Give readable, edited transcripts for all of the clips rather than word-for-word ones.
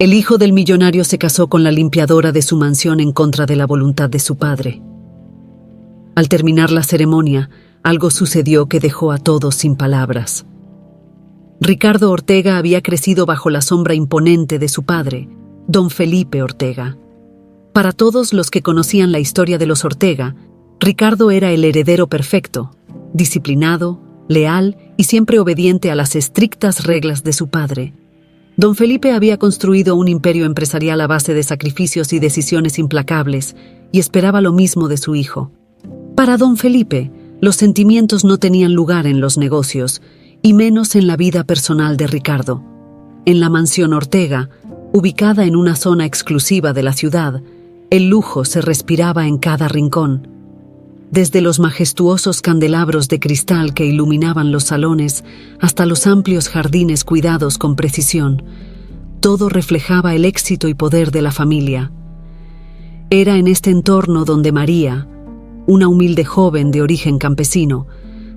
El hijo del millonario se casó con la limpiadora de su mansión en contra de la voluntad de su padre. Al terminar la ceremonia, algo sucedió que dejó a todos sin palabras. Ricardo Ortega había crecido bajo la sombra imponente de su padre, don Felipe Ortega. Para todos los que conocían la historia de los Ortega, Ricardo era el heredero perfecto, disciplinado, leal y siempre obediente a las estrictas reglas de su padre. Don Felipe había construido un imperio empresarial a base de sacrificios y decisiones implacables, y esperaba lo mismo de su hijo. Para don Felipe, los sentimientos no tenían lugar en los negocios, y menos en la vida personal de Ricardo. En la mansión Ortega, ubicada en una zona exclusiva de la ciudad, el lujo se respiraba en cada rincón. Desde los majestuosos candelabros de cristal que iluminaban los salones hasta los amplios jardines cuidados con precisión, todo reflejaba el éxito y poder de la familia. Era en este entorno donde María, una humilde joven de origen campesino,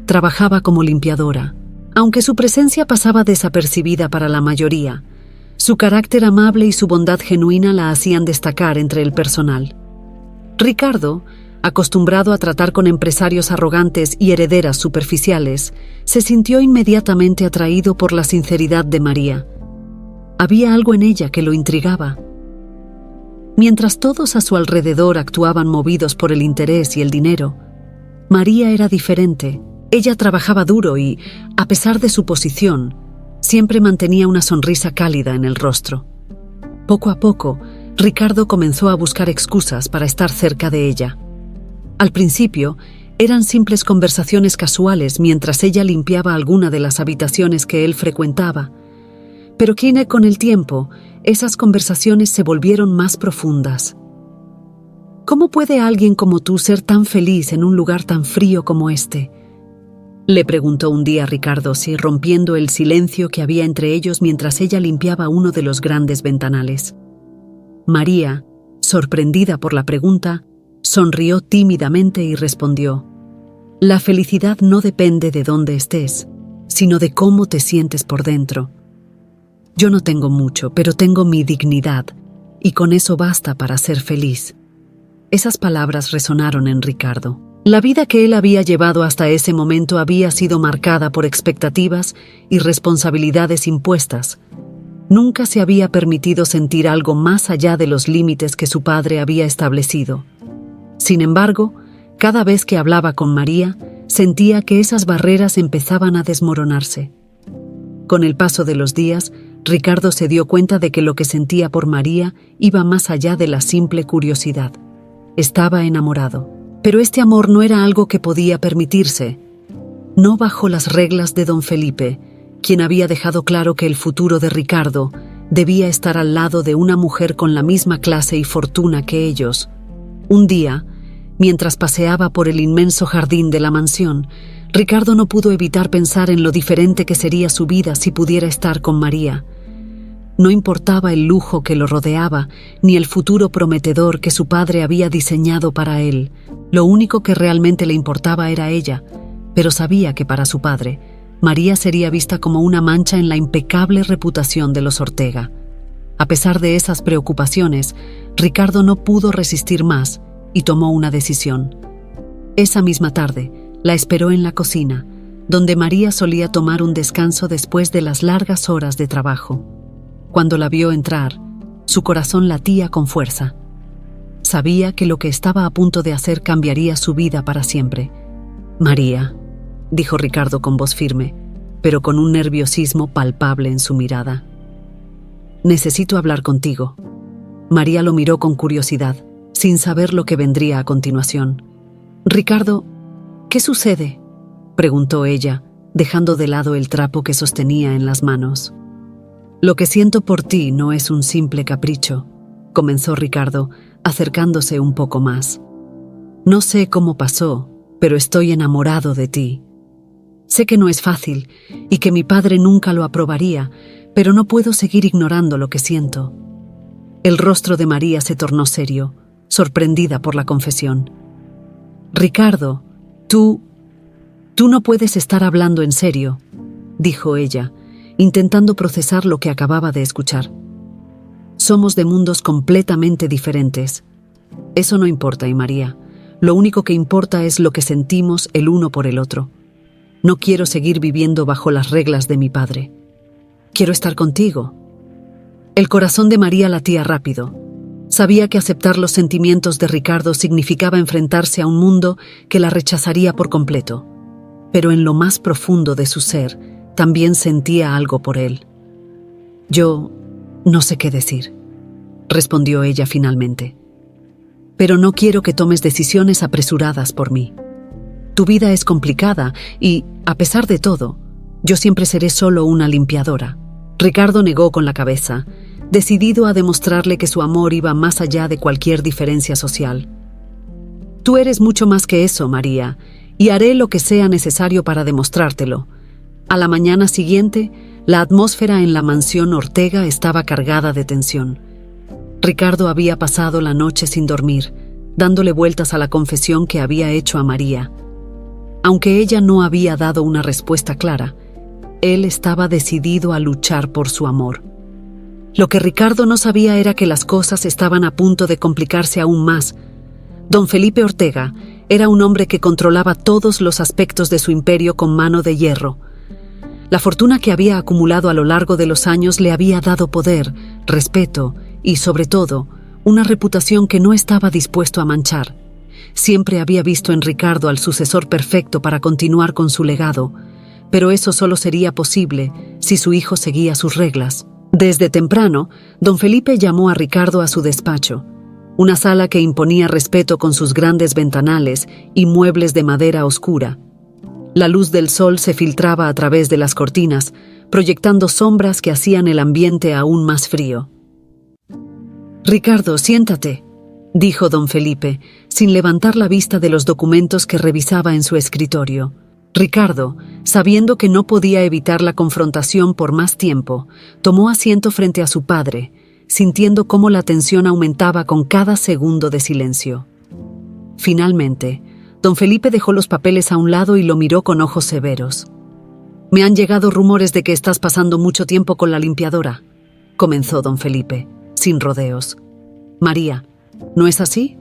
trabajaba como limpiadora. Aunque su presencia pasaba desapercibida para la mayoría, su carácter amable y su bondad genuina la hacían destacar entre el personal. Ricardo, acostumbrado a tratar con empresarios arrogantes y herederas superficiales, se sintió inmediatamente atraído por la sinceridad de María. Había algo en ella que lo intrigaba. Mientras todos a su alrededor actuaban movidos por el interés y el dinero, María era diferente. Ella trabajaba duro y, a pesar de su posición, siempre mantenía una sonrisa cálida en el rostro. Poco a poco, Ricardo comenzó a buscar excusas para estar cerca de ella. Al principio, eran simples conversaciones casuales mientras ella limpiaba alguna de las habitaciones que él frecuentaba. Pero con el tiempo, esas conversaciones se volvieron más profundas. ¿Cómo puede alguien como tú ser tan feliz en un lugar tan frío como este?, le preguntó un día Ricardo, rompiendo el silencio que había entre ellos mientras ella limpiaba uno de los grandes ventanales. María, sorprendida por la pregunta, sonrió tímidamente y respondió: «La felicidad no depende de dónde estés, sino de cómo te sientes por dentro. Yo no tengo mucho, pero tengo mi dignidad, y con eso basta para ser feliz». Esas palabras resonaron en Ricardo. La vida que él había llevado hasta ese momento había sido marcada por expectativas y responsabilidades impuestas. Nunca se había permitido sentir algo más allá de los límites que su padre había establecido. Sin embargo, cada vez que hablaba con María, sentía que esas barreras empezaban a desmoronarse. Con el paso de los días, Ricardo se dio cuenta de que lo que sentía por María iba más allá de la simple curiosidad. Estaba enamorado. Pero este amor no era algo que podía permitirse. No bajo las reglas de don Felipe, quien había dejado claro que el futuro de Ricardo debía estar al lado de una mujer con la misma clase y fortuna que ellos. Un día, mientras paseaba por el inmenso jardín de la mansión, Ricardo no pudo evitar pensar en lo diferente que sería su vida si pudiera estar con María. No importaba el lujo que lo rodeaba, ni el futuro prometedor que su padre había diseñado para él. Lo único que realmente le importaba era ella, pero sabía que para su padre, María sería vista como una mancha en la impecable reputación de los Ortega. A pesar de esas preocupaciones, Ricardo no pudo resistir más y tomó una decisión. Esa misma tarde, la esperó en la cocina, donde María solía tomar un descanso después de las largas horas de trabajo. Cuando la vio entrar, su corazón latía con fuerza. Sabía que lo que estaba a punto de hacer cambiaría su vida para siempre. «María», dijo Ricardo con voz firme, pero con un nerviosismo palpable en su mirada. «Necesito hablar contigo». María lo miró con curiosidad, sin saber lo que vendría a continuación. «Ricardo, ¿qué sucede?», preguntó ella, dejando de lado el trapo que sostenía en las manos. «Lo que siento por ti no es un simple capricho», comenzó Ricardo, acercándose un poco más. «No sé cómo pasó, pero estoy enamorado de ti. Sé que no es fácil y que mi padre nunca lo aprobaría, pero no puedo seguir ignorando lo que siento». El rostro de María se tornó serio, sorprendida por la confesión. «Ricardo, tú no puedes estar hablando en serio», dijo ella, intentando procesar lo que acababa de escuchar. Somos de mundos completamente diferentes. Eso no importa, y María. Lo único que importa es lo que sentimos el uno por el otro. No quiero seguir viviendo bajo las reglas de mi padre. Quiero estar contigo. El corazón de María latía rápido. Sabía que aceptar los sentimientos de Ricardo significaba enfrentarse a un mundo que la rechazaría por completo. Pero en lo más profundo de su ser, también sentía algo por él. Yo no sé qué decir, respondió ella finalmente. Pero no quiero que tomes decisiones apresuradas por mí. Tu vida es complicada y, a pesar de todo, yo siempre seré solo una limpiadora. Ricardo negó con la cabeza, decidido a demostrarle que su amor iba más allá de cualquier diferencia social. Tú eres mucho más que eso, María, y haré lo que sea necesario para demostrártelo. A la mañana siguiente, la atmósfera en la mansión Ortega estaba cargada de tensión. Ricardo había pasado la noche sin dormir, dándole vueltas a la confesión que había hecho a María. Aunque ella no había dado una respuesta clara, él estaba decidido a luchar por su amor. Lo que Ricardo no sabía era que las cosas estaban a punto de complicarse aún más. Don Felipe Ortega era un hombre que controlaba todos los aspectos de su imperio con mano de hierro. La fortuna que había acumulado a lo largo de los años le había dado poder, respeto y, sobre todo, una reputación que no estaba dispuesto a manchar. Siempre había visto en Ricardo al sucesor perfecto para continuar con su legado, pero eso solo sería posible si su hijo seguía sus reglas. Desde temprano, don Felipe llamó a Ricardo a su despacho, una sala que imponía respeto con sus grandes ventanales y muebles de madera oscura. La luz del sol se filtraba a través de las cortinas, proyectando sombras que hacían el ambiente aún más frío. «Ricardo, siéntate», dijo don Felipe, sin levantar la vista de los documentos que revisaba en su escritorio. Ricardo, sabiendo que no podía evitar la confrontación por más tiempo, tomó asiento frente a su padre, sintiendo cómo la tensión aumentaba con cada segundo de silencio. Finalmente, don Felipe dejó los papeles a un lado y lo miró con ojos severos. «Me han llegado rumores de que estás pasando mucho tiempo con la limpiadora», comenzó don Felipe, sin rodeos. «María, ¿no es así?»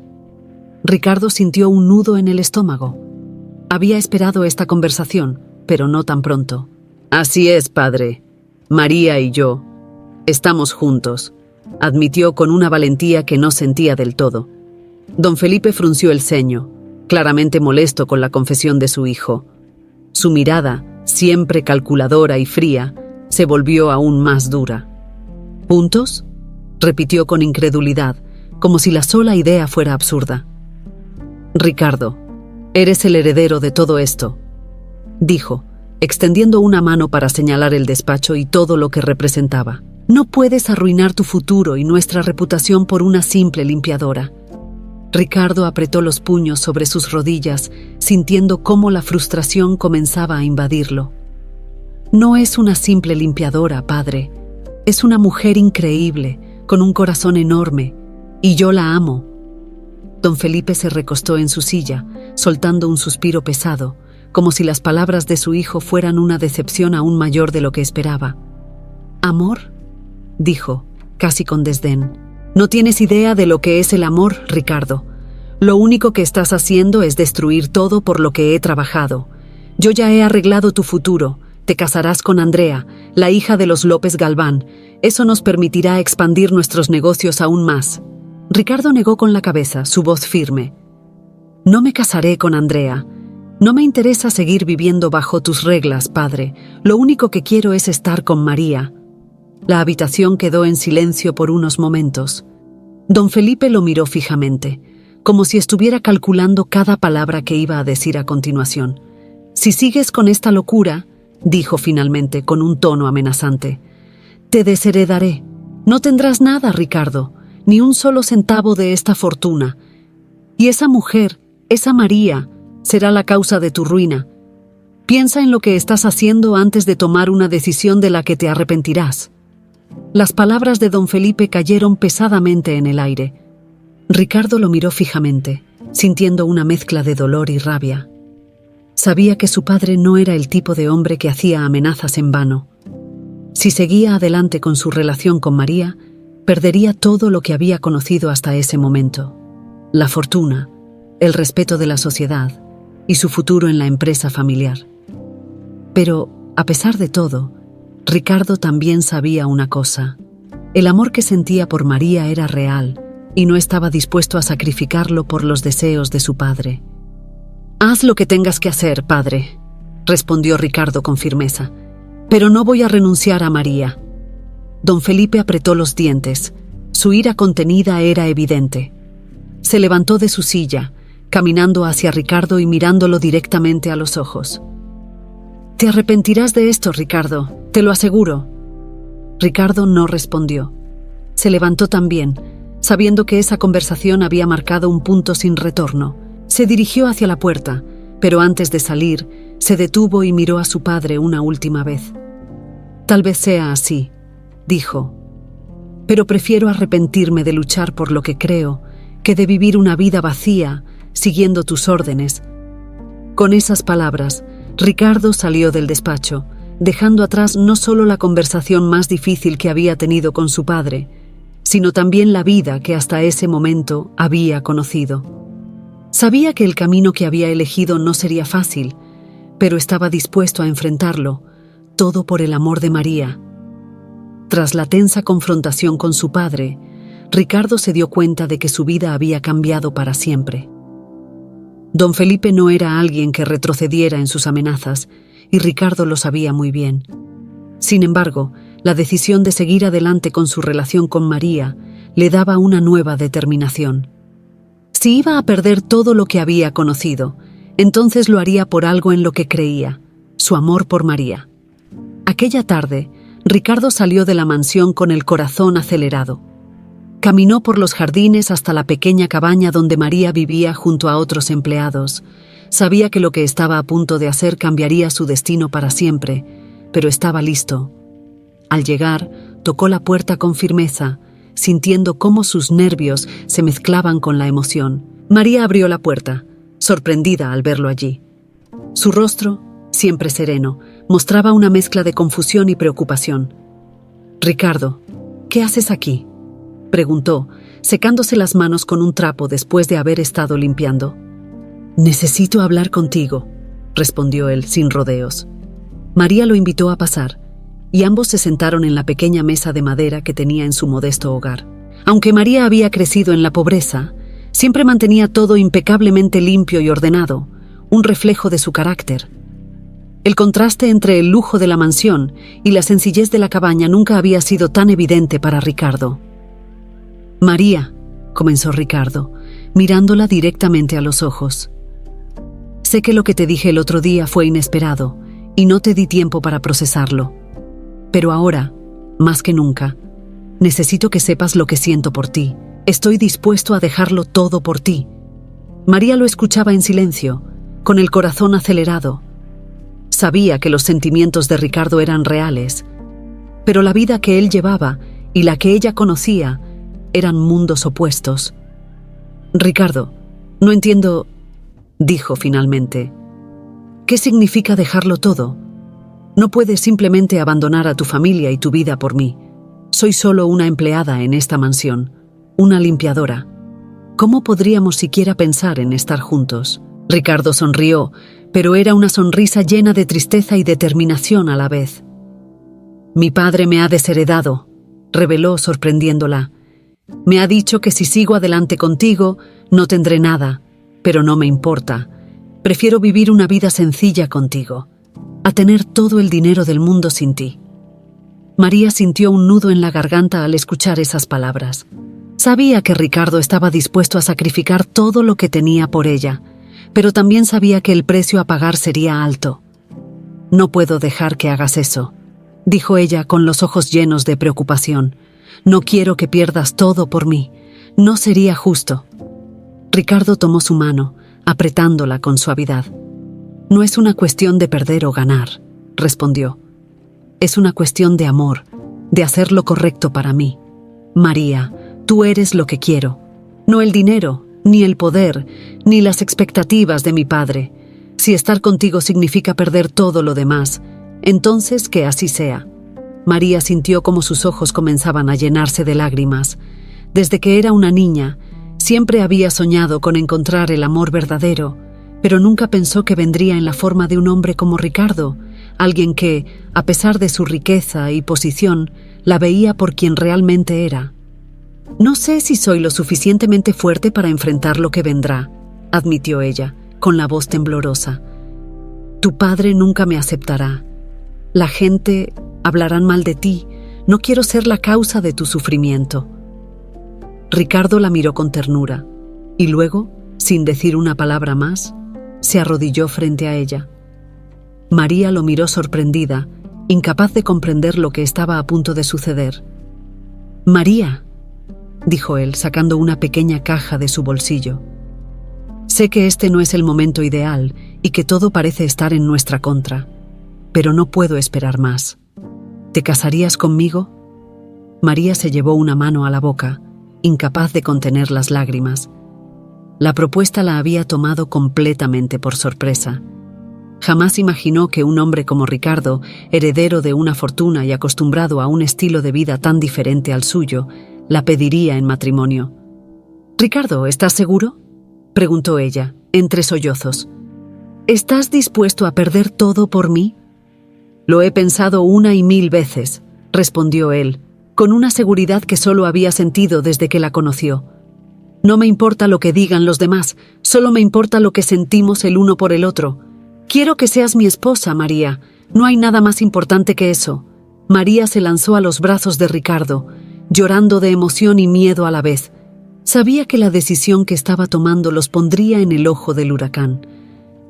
Ricardo sintió un nudo en el estómago. Había esperado esta conversación, pero no tan pronto. «Así es, padre. María y yo estamos juntos», admitió con una valentía que no sentía del todo. Don Felipe frunció el ceño, claramente molesto con la confesión de su hijo. Su mirada, siempre calculadora y fría, se volvió aún más dura. «¿Juntos?», repitió con incredulidad, como si la sola idea fuera absurda. «Ricardo, eres el heredero de todo esto», dijo, extendiendo una mano para señalar el despacho y todo lo que representaba. «No puedes arruinar tu futuro y nuestra reputación por una simple limpiadora». Ricardo apretó los puños sobre sus rodillas, sintiendo cómo la frustración comenzaba a invadirlo. «No es una simple limpiadora, padre. Es una mujer increíble, con un corazón enorme, y yo la amo». Don Felipe se recostó en su silla, soltando un suspiro pesado, como si las palabras de su hijo fueran una decepción aún mayor de lo que esperaba. «¿Amor?», dijo, casi con desdén. «No tienes idea de lo que es el amor, Ricardo. Lo único que estás haciendo es destruir todo por lo que he trabajado. Yo ya he arreglado tu futuro. Te casarás con Andrea, la hija de los López Galván. Eso nos permitirá expandir nuestros negocios aún más». Ricardo negó con la cabeza, su voz firme. «No me casaré con Andrea. No me interesa seguir viviendo bajo tus reglas, padre. Lo único que quiero es estar con María». La habitación quedó en silencio por unos momentos. Don Felipe lo miró fijamente, como si estuviera calculando cada palabra que iba a decir a continuación. «Si sigues con esta locura», dijo finalmente con un tono amenazante, «te desheredaré. No tendrás nada, Ricardo, ni un solo centavo de esta fortuna. Y esa mujer, esa María, será la causa de tu ruina. Piensa en lo que estás haciendo antes de tomar una decisión de la que te arrepentirás». Las palabras de don Felipe cayeron pesadamente en el aire. Ricardo lo miró fijamente, sintiendo una mezcla de dolor y rabia. Sabía que su padre no era el tipo de hombre que hacía amenazas en vano. Si seguía adelante con su relación con María, perdería todo lo que había conocido hasta ese momento: la fortuna, el respeto de la sociedad y su futuro en la empresa familiar. Pero, a pesar de todo, Ricardo también sabía una cosa: el amor que sentía por María era real y no estaba dispuesto a sacrificarlo por los deseos de su padre. «Haz lo que tengas que hacer, padre», respondió Ricardo con firmeza, «pero no voy a renunciar a María». Don Felipe apretó los dientes. Su ira contenida era evidente. Se levantó de su silla, caminando hacia Ricardo y mirándolo directamente a los ojos. «Te arrepentirás de esto, Ricardo, te lo aseguro». Ricardo no respondió. Se levantó también, sabiendo que esa conversación había marcado un punto sin retorno. Se dirigió hacia la puerta, pero antes de salir, se detuvo y miró a su padre una última vez. «Tal vez sea así», dijo, «pero prefiero arrepentirme de luchar por lo que creo que de vivir una vida vacía siguiendo tus órdenes». Con esas palabras, Ricardo salió del despacho, dejando atrás no solo la conversación más difícil que había tenido con su padre, sino también la vida que hasta ese momento había conocido. Sabía que el camino que había elegido no sería fácil, pero estaba dispuesto a enfrentarlo, todo por el amor de María. Tras la tensa confrontación con su padre, Ricardo se dio cuenta de que su vida había cambiado para siempre. Don Felipe no era alguien que retrocediera en sus amenazas, y Ricardo lo sabía muy bien. Sin embargo, la decisión de seguir adelante con su relación con María le daba una nueva determinación. Si iba a perder todo lo que había conocido, entonces lo haría por algo en lo que creía: su amor por María. Aquella tarde, Ricardo salió de la mansión con el corazón acelerado. Caminó por los jardines hasta la pequeña cabaña donde María vivía junto a otros empleados. Sabía que lo que estaba a punto de hacer cambiaría su destino para siempre, pero estaba listo. Al llegar, tocó la puerta con firmeza, sintiendo cómo sus nervios se mezclaban con la emoción. María abrió la puerta, sorprendida al verlo allí. Su rostro, siempre sereno, mostraba una mezcla de confusión y preocupación. «Ricardo, ¿qué haces aquí?», preguntó, secándose las manos con un trapo después de haber estado limpiando. «Necesito hablar contigo», respondió él sin rodeos. María lo invitó a pasar, y ambos se sentaron en la pequeña mesa de madera que tenía en su modesto hogar. Aunque María había crecido en la pobreza, siempre mantenía todo impecablemente limpio y ordenado, un reflejo de su carácter. El contraste entre el lujo de la mansión y la sencillez de la cabaña nunca había sido tan evidente para Ricardo. «María», comenzó Ricardo, mirándola directamente a los ojos. «Sé que lo que te dije el otro día fue inesperado y no te di tiempo para procesarlo. Pero ahora, más que nunca, necesito que sepas lo que siento por ti. Estoy dispuesto a dejarlo todo por ti». María lo escuchaba en silencio, con el corazón acelerado. Sabía que los sentimientos de Ricardo eran reales, pero la vida que él llevaba y la que ella conocía eran mundos opuestos. «Ricardo, no entiendo», dijo finalmente. «¿Qué significa dejarlo todo? No puedes simplemente abandonar a tu familia y tu vida por mí. Soy solo una empleada en esta mansión, una limpiadora. ¿Cómo podríamos siquiera pensar en estar juntos?» Ricardo sonrió, pero era una sonrisa llena de tristeza y determinación a la vez. «Mi padre me ha desheredado», reveló sorprendiéndola. «Me ha dicho que si sigo adelante contigo, no tendré nada, pero no me importa. Prefiero vivir una vida sencilla contigo, a tener todo el dinero del mundo sin ti». María sintió un nudo en la garganta al escuchar esas palabras. Sabía que Ricardo estaba dispuesto a sacrificar todo lo que tenía por ella, pero también sabía que el precio a pagar sería alto. «No puedo dejar que hagas eso», dijo ella con los ojos llenos de preocupación. «No quiero que pierdas todo por mí. No sería justo». Ricardo tomó su mano, apretándola con suavidad. «No es una cuestión de perder o ganar», respondió. «Es una cuestión de amor, de hacer lo correcto para mí. María, tú eres lo que quiero. No el dinero, ni el poder, ni las expectativas de mi padre. Si estar contigo significa perder todo lo demás, entonces que así sea. María sintió cómo sus ojos comenzaban a llenarse de lágrimas. Desde que era una niña, siempre había soñado con encontrar el amor verdadero, pero nunca pensó que vendría en la forma de un hombre como Ricardo, alguien que, a pesar de su riqueza y posición, la veía por quien realmente era. «No sé si soy lo suficientemente fuerte para enfrentar lo que vendrá», admitió ella, con la voz temblorosa. «Tu padre nunca me aceptará. La gente hablarán mal de ti. No quiero ser la causa de tu sufrimiento». Ricardo la miró con ternura, y luego, sin decir una palabra más, se arrodilló frente a ella. María lo miró sorprendida, incapaz de comprender lo que estaba a punto de suceder. «María», dijo él, sacando una pequeña caja de su bolsillo. «Sé que este no es el momento ideal y que todo parece estar en nuestra contra, pero no puedo esperar más. ¿Te casarías conmigo?» María se llevó una mano a la boca, incapaz de contener las lágrimas. La propuesta la había tomado completamente por sorpresa. Jamás imaginó que un hombre como Ricardo, heredero de una fortuna y acostumbrado a un estilo de vida tan diferente al suyo, la pediría en matrimonio. «Ricardo, ¿estás seguro?», preguntó ella, entre sollozos. «¿Estás dispuesto a perder todo por mí?» «Lo he pensado 1 y 1000 veces», respondió él, con una seguridad que solo había sentido desde que la conoció. «No me importa lo que digan los demás, solo me importa lo que sentimos el uno por el otro. Quiero que seas mi esposa, María. No hay nada más importante que eso». María se lanzó a los brazos de Ricardo, llorando de emoción y miedo a la vez. Sabía que la decisión que estaba tomando los pondría en el ojo del huracán,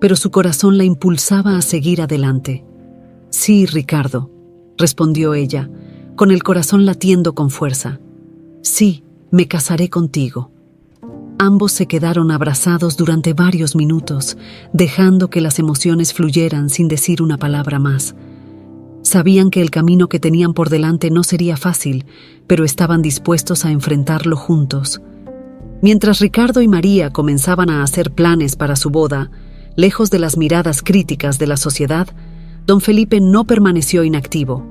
pero su corazón la impulsaba a seguir adelante. «Sí, Ricardo», respondió ella, con el corazón latiendo con fuerza. «Sí, me casaré contigo». Ambos se quedaron abrazados durante varios minutos, dejando que las emociones fluyeran sin decir una palabra más. Sabían que el camino que tenían por delante no sería fácil, pero estaban dispuestos a enfrentarlo juntos. Mientras Ricardo y María comenzaban a hacer planes para su boda, lejos de las miradas críticas de la sociedad, don Felipe no permaneció inactivo.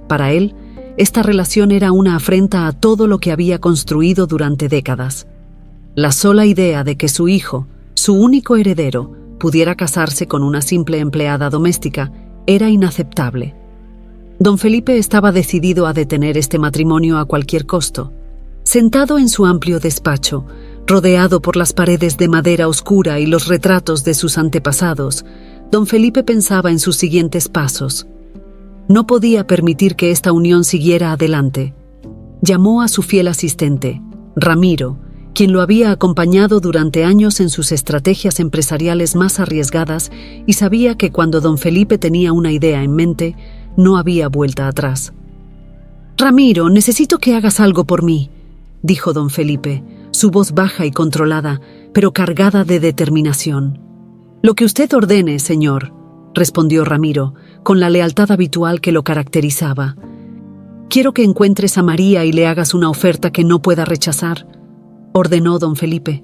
Para él, esta relación era una afrenta a todo lo que había construido durante décadas. La sola idea de que su hijo, su único heredero, pudiera casarse con una simple empleada doméstica era inaceptable. Don Felipe estaba decidido a detener este matrimonio a cualquier costo. Sentado en su amplio despacho, rodeado por las paredes de madera oscura y los retratos de sus antepasados, don Felipe pensaba en sus siguientes pasos. No podía permitir que esta unión siguiera adelante. Llamó a su fiel asistente, Ramiro, quien lo había acompañado durante años en sus estrategias empresariales más arriesgadas y sabía que cuando don Felipe tenía una idea en mente, no había vuelta atrás. «Ramiro, necesito que hagas algo por mí», dijo don Felipe, su voz baja y controlada, pero cargada de determinación. «Lo que usted ordene, señor», respondió Ramiro, con la lealtad habitual que lo caracterizaba. «Quiero que encuentres a María y le hagas una oferta que no pueda rechazar», ordenó don Felipe.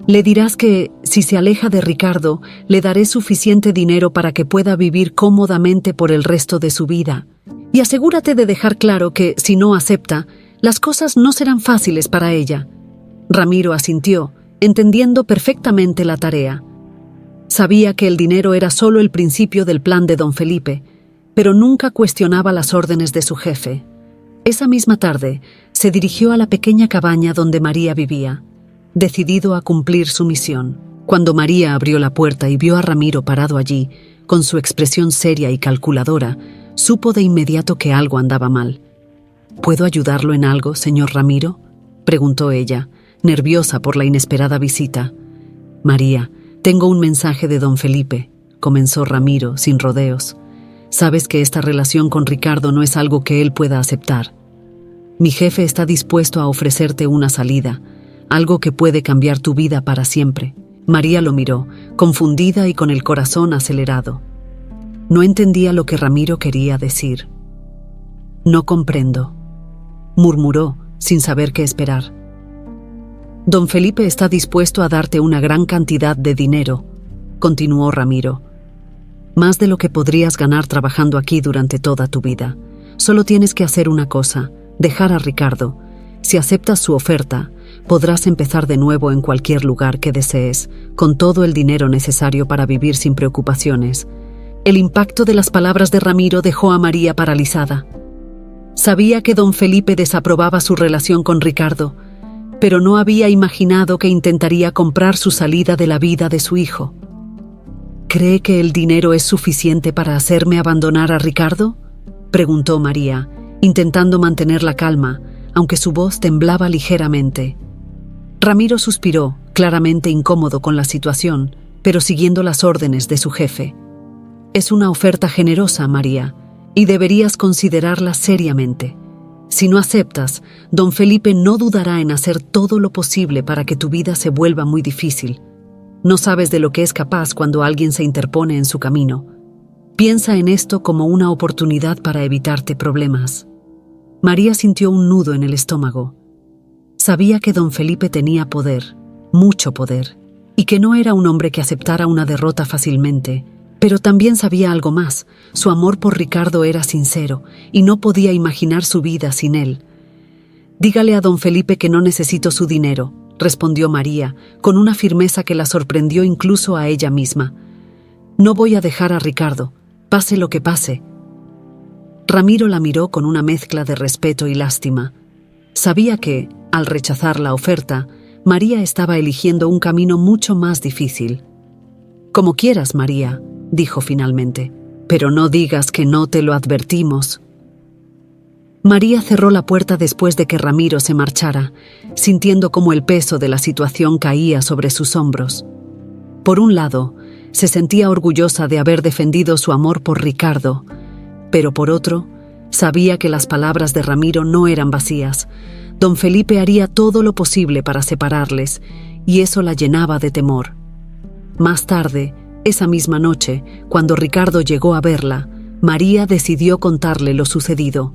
«Le dirás que, si se aleja de Ricardo, le daré suficiente dinero para que pueda vivir cómodamente por el resto de su vida. Y asegúrate de dejar claro que, si no acepta, las cosas no serán fáciles para ella». Ramiro asintió, entendiendo perfectamente la tarea. Sabía que el dinero era solo el principio del plan de don Felipe, pero nunca cuestionaba las órdenes de su jefe. Esa misma tarde, se dirigió a la pequeña cabaña donde María vivía, decidido a cumplir su misión. Cuando María abrió la puerta y vio a Ramiro parado allí, con su expresión seria y calculadora, supo de inmediato que algo andaba mal. «¿Puedo ayudarlo en algo, señor Ramiro?», preguntó ella, nerviosa por la inesperada visita. «María, tengo un mensaje de don Felipe», comenzó Ramiro, sin rodeos. «Sabes que esta relación con Ricardo no es algo que él pueda aceptar. Mi jefe está dispuesto a ofrecerte una salida, algo que puede cambiar tu vida para siempre». María lo miró, confundida y con el corazón acelerado. No entendía lo que Ramiro quería decir. «No comprendo», murmuró, sin saber qué esperar. «Don Felipe está dispuesto a darte una gran cantidad de dinero», continuó Ramiro. «Más de lo que podrías ganar trabajando aquí durante toda tu vida. Solo tienes que hacer una cosa: dejar a Ricardo. Si aceptas su oferta, podrás empezar de nuevo en cualquier lugar que desees, con todo el dinero necesario para vivir sin preocupaciones. El impacto de las palabras de Ramiro dejó a María paralizada. Sabía que don Felipe desaprobaba su relación con Ricardo, pero no había imaginado que intentaría comprar su salida de la vida de su hijo. ¿Cree que el dinero es suficiente para hacerme abandonar a Ricardo?, preguntó María, intentando mantener la calma, aunque su voz temblaba ligeramente. Ramiro suspiró, claramente incómodo con la situación, pero siguiendo las órdenes de su jefe. Es una oferta generosa, María, y deberías considerarla seriamente. Si no aceptas, don Felipe no dudará en hacer todo lo posible para que tu vida se vuelva muy difícil. No sabes de lo que es capaz cuando alguien se interpone en su camino. Piensa en esto como una oportunidad para evitarte problemas. María sintió un nudo en el estómago. Sabía que don Felipe tenía poder, mucho poder, y que no era un hombre que aceptara una derrota fácilmente, pero también sabía algo más: su amor por Ricardo era sincero, y no podía imaginar su vida sin él. «Dígale a don Felipe que no necesito su dinero», respondió María, con una firmeza que la sorprendió incluso a ella misma. «No voy a dejar a Ricardo, pase lo que pase». Ramiro la miró con una mezcla de respeto y lástima. Sabía que, al rechazar la oferta, María estaba eligiendo un camino mucho más difícil. «Como quieras, María», dijo finalmente, «pero no digas que no te lo advertimos». María cerró la puerta después de que Ramiro se marchara, sintiendo cómo el peso de la situación caía sobre sus hombros. Por un lado, se sentía orgullosa de haber defendido su amor por Ricardo, pero por otro, sabía que las palabras de Ramiro no eran vacías. Don Felipe haría todo lo posible para separarles, y eso la llenaba de temor. Más tarde, esa misma noche, cuando Ricardo llegó a verla, María decidió contarle lo sucedido.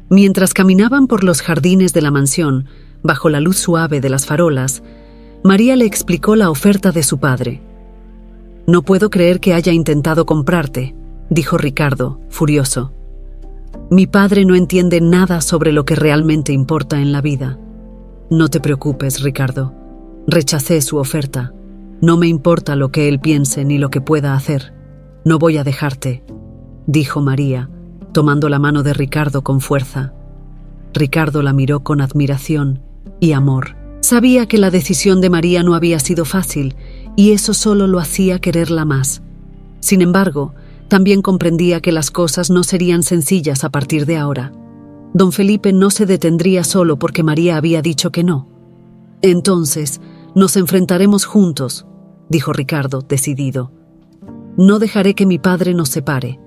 Mientras caminaban por los jardines de la mansión, bajo la luz suave de las farolas, María le explicó la oferta de su padre. «No puedo creer que haya intentado comprarte», dijo Ricardo, furioso. «Mi padre no entiende nada sobre lo que realmente importa en la vida». «No te preocupes, Ricardo. Rechacé su oferta. No me importa lo que él piense ni lo que pueda hacer. No voy a dejarte», dijo María, tomando la mano de Ricardo con fuerza. Ricardo la miró con admiración y amor. Sabía que la decisión de María no había sido fácil, y eso solo lo hacía quererla más. Sin embargo, también comprendía que las cosas no serían sencillas a partir de ahora. Don Felipe no se detendría solo porque María había dicho que no. «Entonces, nos enfrentaremos juntos», dijo Ricardo, decidido. «No dejaré que mi padre nos separe».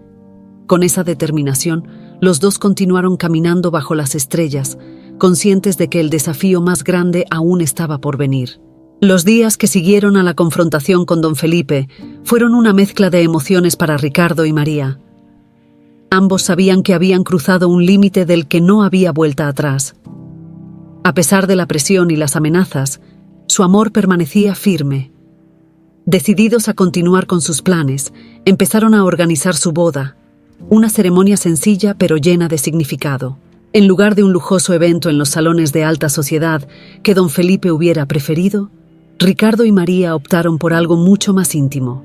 Con esa determinación, los dos continuaron caminando bajo las estrellas, conscientes de que el desafío más grande aún estaba por venir. Los días que siguieron a la confrontación con don Felipe fueron una mezcla de emociones para Ricardo y María. Ambos sabían que habían cruzado un límite del que no había vuelta atrás. A pesar de la presión y las amenazas, su amor permanecía firme. Decididos a continuar con sus planes, empezaron a organizar su boda, una ceremonia sencilla pero llena de significado. En lugar de un lujoso evento en los salones de alta sociedad que don Felipe hubiera preferido, Ricardo y María optaron por algo mucho más íntimo.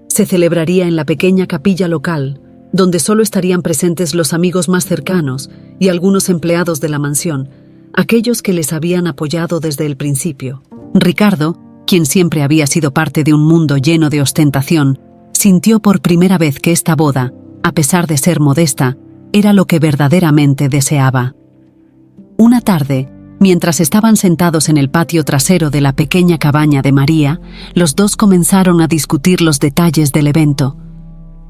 Se celebraría en la pequeña capilla local, donde solo estarían presentes los amigos más cercanos y algunos empleados de la mansión, aquellos que les habían apoyado desde el principio. Ricardo, quien siempre había sido parte de un mundo lleno de ostentación, sintió por primera vez que esta boda, a pesar de ser modesta, era lo que verdaderamente deseaba. Una tarde, mientras estaban sentados en el patio trasero de la pequeña cabaña de María, los dos comenzaron a discutir los detalles del evento.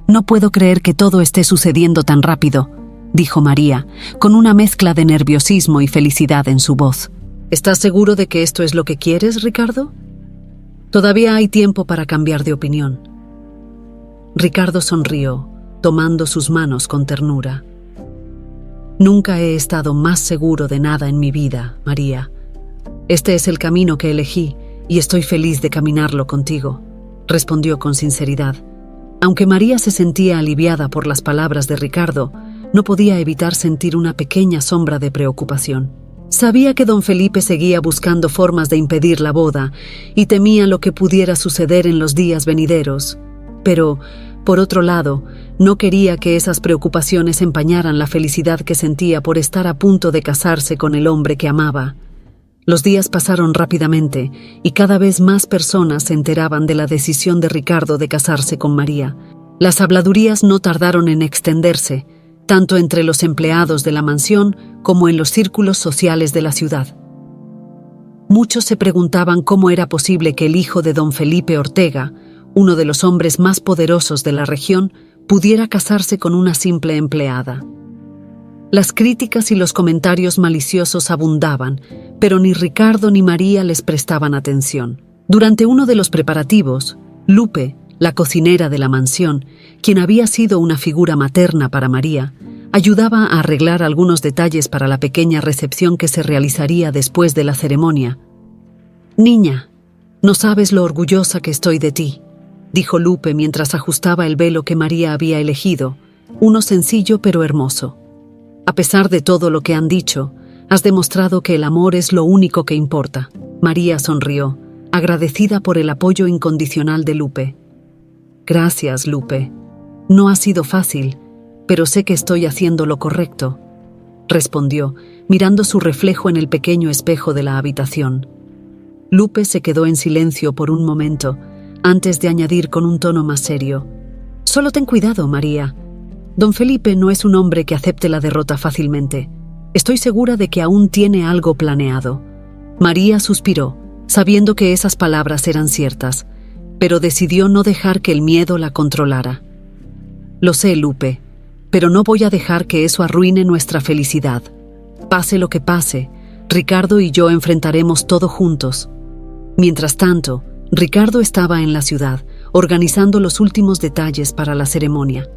«No puedo creer que todo esté sucediendo tan rápido», dijo María, con una mezcla de nerviosismo y felicidad en su voz. «¿Estás seguro de que esto es lo que quieres, Ricardo? Todavía hay tiempo para cambiar de opinión». Ricardo sonrió, tomando sus manos con ternura. «Nunca he estado más seguro de nada en mi vida, María. Este es el camino que elegí y estoy feliz de caminarlo contigo», respondió con sinceridad. Aunque María se sentía aliviada por las palabras de Ricardo, no podía evitar sentir una pequeña sombra de preocupación. Sabía que don Felipe seguía buscando formas de impedir la boda y temía lo que pudiera suceder en los días venideros. Pero, por otro lado, no quería que esas preocupaciones empañaran la felicidad que sentía por estar a punto de casarse con el hombre que amaba. Los días pasaron rápidamente y cada vez más personas se enteraban de la decisión de Ricardo de casarse con María. Las habladurías no tardaron en extenderse, tanto entre los empleados de la mansión como en los círculos sociales de la ciudad. Muchos se preguntaban cómo era posible que el hijo de don Felipe Ortega, uno de los hombres más poderosos de la región, pudiera casarse con una simple empleada. Las críticas y los comentarios maliciosos abundaban, pero ni Ricardo ni María les prestaban atención. Durante uno de los preparativos, Lupe, la cocinera de la mansión, quien había sido una figura materna para María, ayudaba a arreglar algunos detalles para la pequeña recepción que se realizaría después de la ceremonia. «Niña, no sabes lo orgullosa que estoy de ti», dijo Lupe mientras ajustaba el velo que María había elegido, uno sencillo pero hermoso. «A pesar de todo lo que han dicho, has demostrado que el amor es lo único que importa». María sonrió, agradecida por el apoyo incondicional de Lupe. «Gracias, Lupe. No ha sido fácil, pero sé que estoy haciendo lo correcto», respondió, mirando su reflejo en el pequeño espejo de la habitación. Lupe se quedó en silencio por un momento, antes de añadir con un tono más serio: «Solo ten cuidado, María. Don Felipe no es un hombre que acepte la derrota fácilmente. Estoy segura de que aún tiene algo planeado». María suspiró, sabiendo que esas palabras eran ciertas, pero decidió no dejar que el miedo la controlara. «Lo sé, Lupe, pero no voy a dejar que eso arruine nuestra felicidad. Pase lo que pase, Ricardo y yo enfrentaremos todo juntos». Mientras tanto, Ricardo estaba en la ciudad, organizando los últimos detalles para la ceremonia.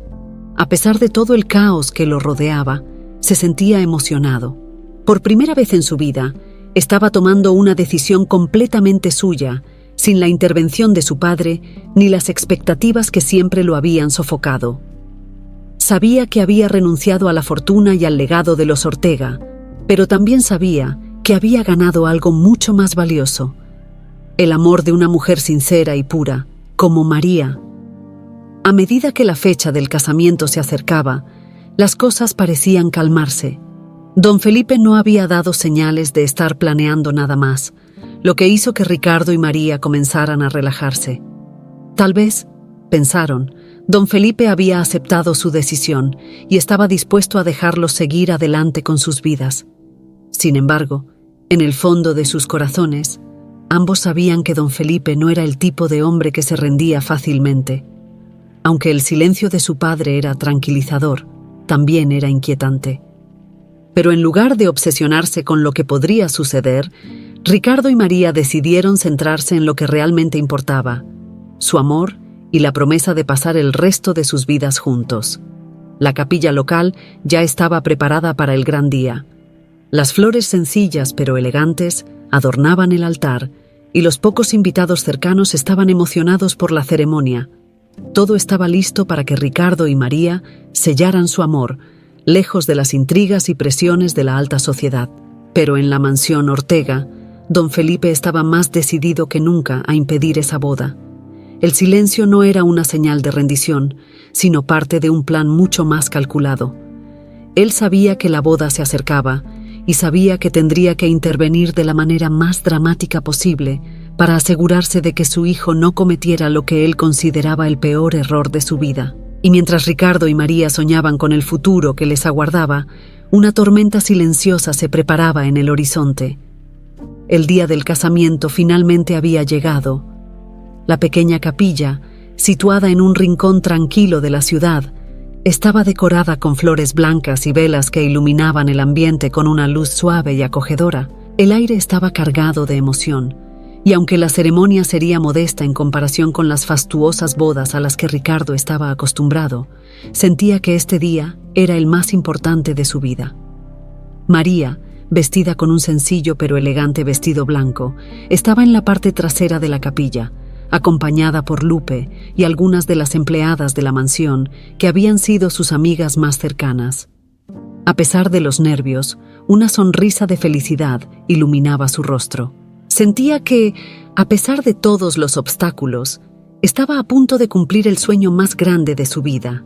A pesar de todo el caos que lo rodeaba, se sentía emocionado. Por primera vez en su vida, estaba tomando una decisión completamente suya, sin la intervención de su padre ni las expectativas que siempre lo habían sofocado. Sabía que había renunciado a la fortuna y al legado de los Ortega, pero también sabía que había ganado algo mucho más valioso: el amor de una mujer sincera y pura, como María. A medida que la fecha del casamiento se acercaba, las cosas parecían calmarse. Don Felipe no había dado señales de estar planeando nada más, lo que hizo que Ricardo y María comenzaran a relajarse. Tal vez, pensaron, don Felipe había aceptado su decisión y estaba dispuesto a dejarlos seguir adelante con sus vidas. Sin embargo, en el fondo de sus corazones, ambos sabían que don Felipe no era el tipo de hombre que se rendía fácilmente. Aunque el silencio de su padre era tranquilizador, también era inquietante. Pero en lugar de obsesionarse con lo que podría suceder, Ricardo y María decidieron centrarse en lo que realmente importaba: su amor y la promesa de pasar el resto de sus vidas juntos. La capilla local ya estaba preparada para el gran día. Las flores sencillas pero elegantes adornaban el altar y los pocos invitados cercanos estaban emocionados por la ceremonia. Todo estaba listo para que Ricardo y María sellaran su amor, lejos de las intrigas y presiones de la alta sociedad. Pero en la mansión Ortega, don Felipe estaba más decidido que nunca a impedir esa boda. El silencio no era una señal de rendición, sino parte de un plan mucho más calculado. Él sabía que la boda se acercaba y sabía que tendría que intervenir de la manera más dramática posible para asegurarse de que su hijo no cometiera lo que él consideraba el peor error de su vida. Y mientras Ricardo y María soñaban con el futuro que les aguardaba, una tormenta silenciosa se preparaba en el horizonte. El día del casamiento finalmente había llegado. La pequeña capilla, situada en un rincón tranquilo de la ciudad, estaba decorada con flores blancas y velas que iluminaban el ambiente con una luz suave y acogedora. El aire estaba cargado de emoción, y aunque la ceremonia sería modesta en comparación con las fastuosas bodas a las que Ricardo estaba acostumbrado, sentía que este día era el más importante de su vida. María, vestida con un sencillo pero elegante vestido blanco, estaba en la parte trasera de la capilla, acompañada por Lupe y algunas de las empleadas de la mansión que habían sido sus amigas más cercanas. A pesar de los nervios, una sonrisa de felicidad iluminaba su rostro. Sentía que, a pesar de todos los obstáculos, estaba a punto de cumplir el sueño más grande de su vida: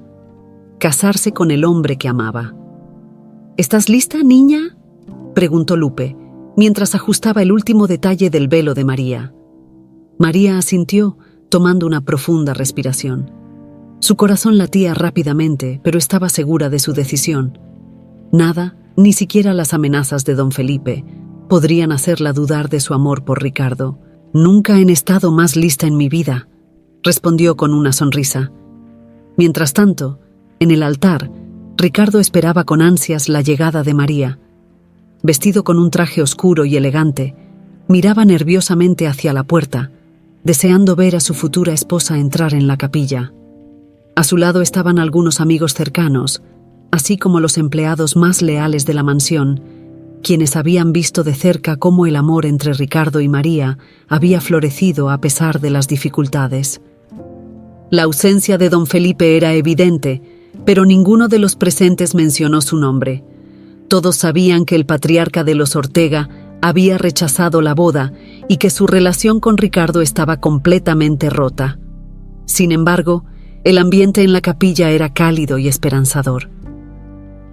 casarse con el hombre que amaba. ¿Estás lista, niña?, preguntó Lupe, mientras ajustaba el último detalle del velo de María. María asintió, tomando una profunda respiración. Su corazón latía rápidamente, pero estaba segura de su decisión. Nada, ni siquiera las amenazas de don Felipe, podrían hacerla dudar de su amor por Ricardo. «Nunca he estado más lista en mi vida», respondió con una sonrisa. Mientras tanto, en el altar, Ricardo esperaba con ansias la llegada de María. Vestido con un traje oscuro y elegante, miraba nerviosamente hacia la puerta, deseando ver a su futura esposa entrar en la capilla. A su lado estaban algunos amigos cercanos, así como los empleados más leales de la mansión, quienes habían visto de cerca cómo el amor entre Ricardo y María había florecido a pesar de las dificultades. La ausencia de don Felipe era evidente, pero ninguno de los presentes mencionó su nombre. Todos sabían que el patriarca de los Ortega había rechazado la boda y que su relación con Ricardo estaba completamente rota. Sin embargo, el ambiente en la capilla era cálido y esperanzador.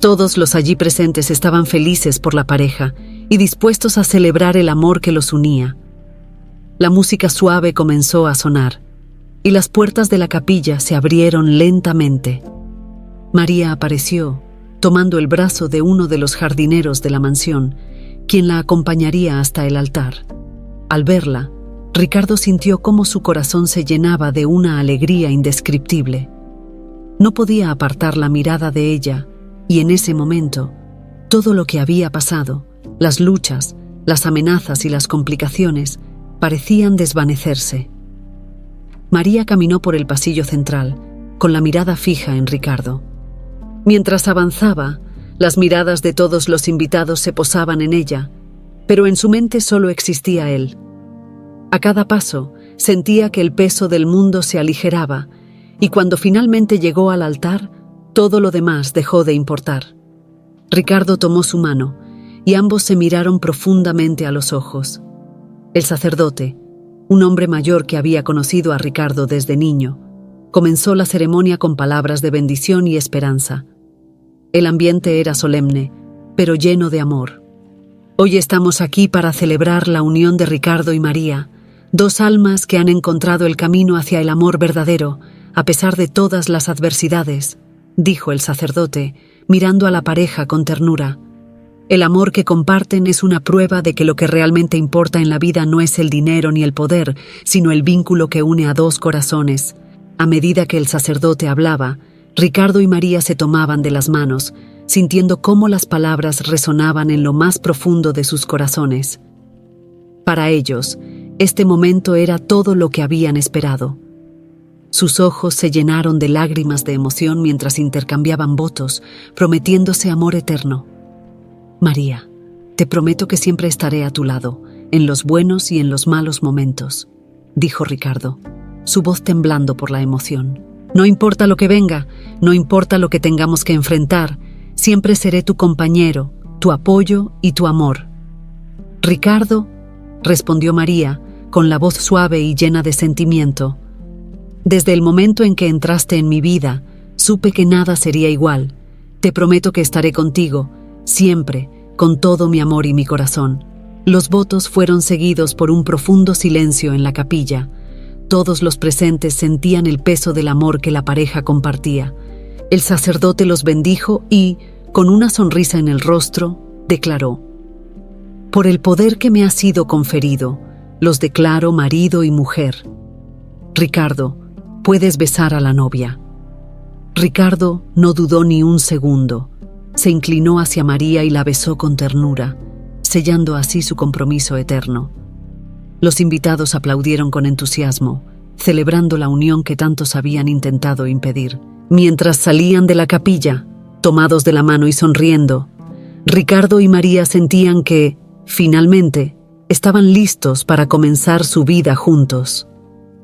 Todos los allí presentes estaban felices por la pareja y dispuestos a celebrar el amor que los unía. La música suave comenzó a sonar, y las puertas de la capilla se abrieron lentamente. María apareció, tomando el brazo de uno de los jardineros de la mansión, quien la acompañaría hasta el altar. Al verla, Ricardo sintió cómo su corazón se llenaba de una alegría indescriptible. No podía apartar la mirada de ella, y en ese momento, todo lo que había pasado, las luchas, las amenazas y las complicaciones, parecían desvanecerse. María caminó por el pasillo central, con la mirada fija en Ricardo. Mientras avanzaba, las miradas de todos los invitados se posaban en ella, pero en su mente solo existía él. A cada paso, sentía que el peso del mundo se aligeraba, y cuando finalmente llegó al altar, todo lo demás dejó de importar. Ricardo tomó su mano, y ambos se miraron profundamente a los ojos. El sacerdote, un hombre mayor que había conocido a Ricardo desde niño, comenzó la ceremonia con palabras de bendición y esperanza. El ambiente era solemne, pero lleno de amor. Hoy estamos aquí para celebrar la unión de Ricardo y María, dos almas que han encontrado el camino hacia el amor verdadero, a pesar de todas las adversidades, dijo el sacerdote, mirando a la pareja con ternura. El amor que comparten es una prueba de que lo que realmente importa en la vida no es el dinero ni el poder, sino el vínculo que une a dos corazones. A medida que el sacerdote hablaba, Ricardo y María se tomaban de las manos, sintiendo cómo las palabras resonaban en lo más profundo de sus corazones. Para ellos, este momento era todo lo que habían esperado. Sus ojos se llenaron de lágrimas de emoción mientras intercambiaban votos, prometiéndose amor eterno. María, te prometo que siempre estaré a tu lado, en los buenos y en los malos momentos, dijo Ricardo, su voz temblando por la emoción. No importa lo que venga, no importa lo que tengamos que enfrentar, siempre seré tu compañero, tu apoyo y tu amor. Ricardo, respondió María, con la voz suave y llena de sentimiento. Desde el momento en que entraste en mi vida, supe que nada sería igual. Te prometo que estaré contigo, siempre, con todo mi amor y mi corazón. Los votos fueron seguidos por un profundo silencio en la capilla. Todos los presentes sentían el peso del amor que la pareja compartía. El sacerdote los bendijo y, con una sonrisa en el rostro, declaró: «Por el poder que me ha sido conferido, los declaro marido y mujer. Ricardo, puedes besar a la novia». Ricardo no dudó ni un segundo. Se inclinó hacia María y la besó con ternura, sellando así su compromiso eterno. Los invitados aplaudieron con entusiasmo, celebrando la unión que tantos habían intentado impedir. Mientras salían de la capilla, tomados de la mano y sonriendo, Ricardo y María sentían que, finalmente, estaban listos para comenzar su vida juntos.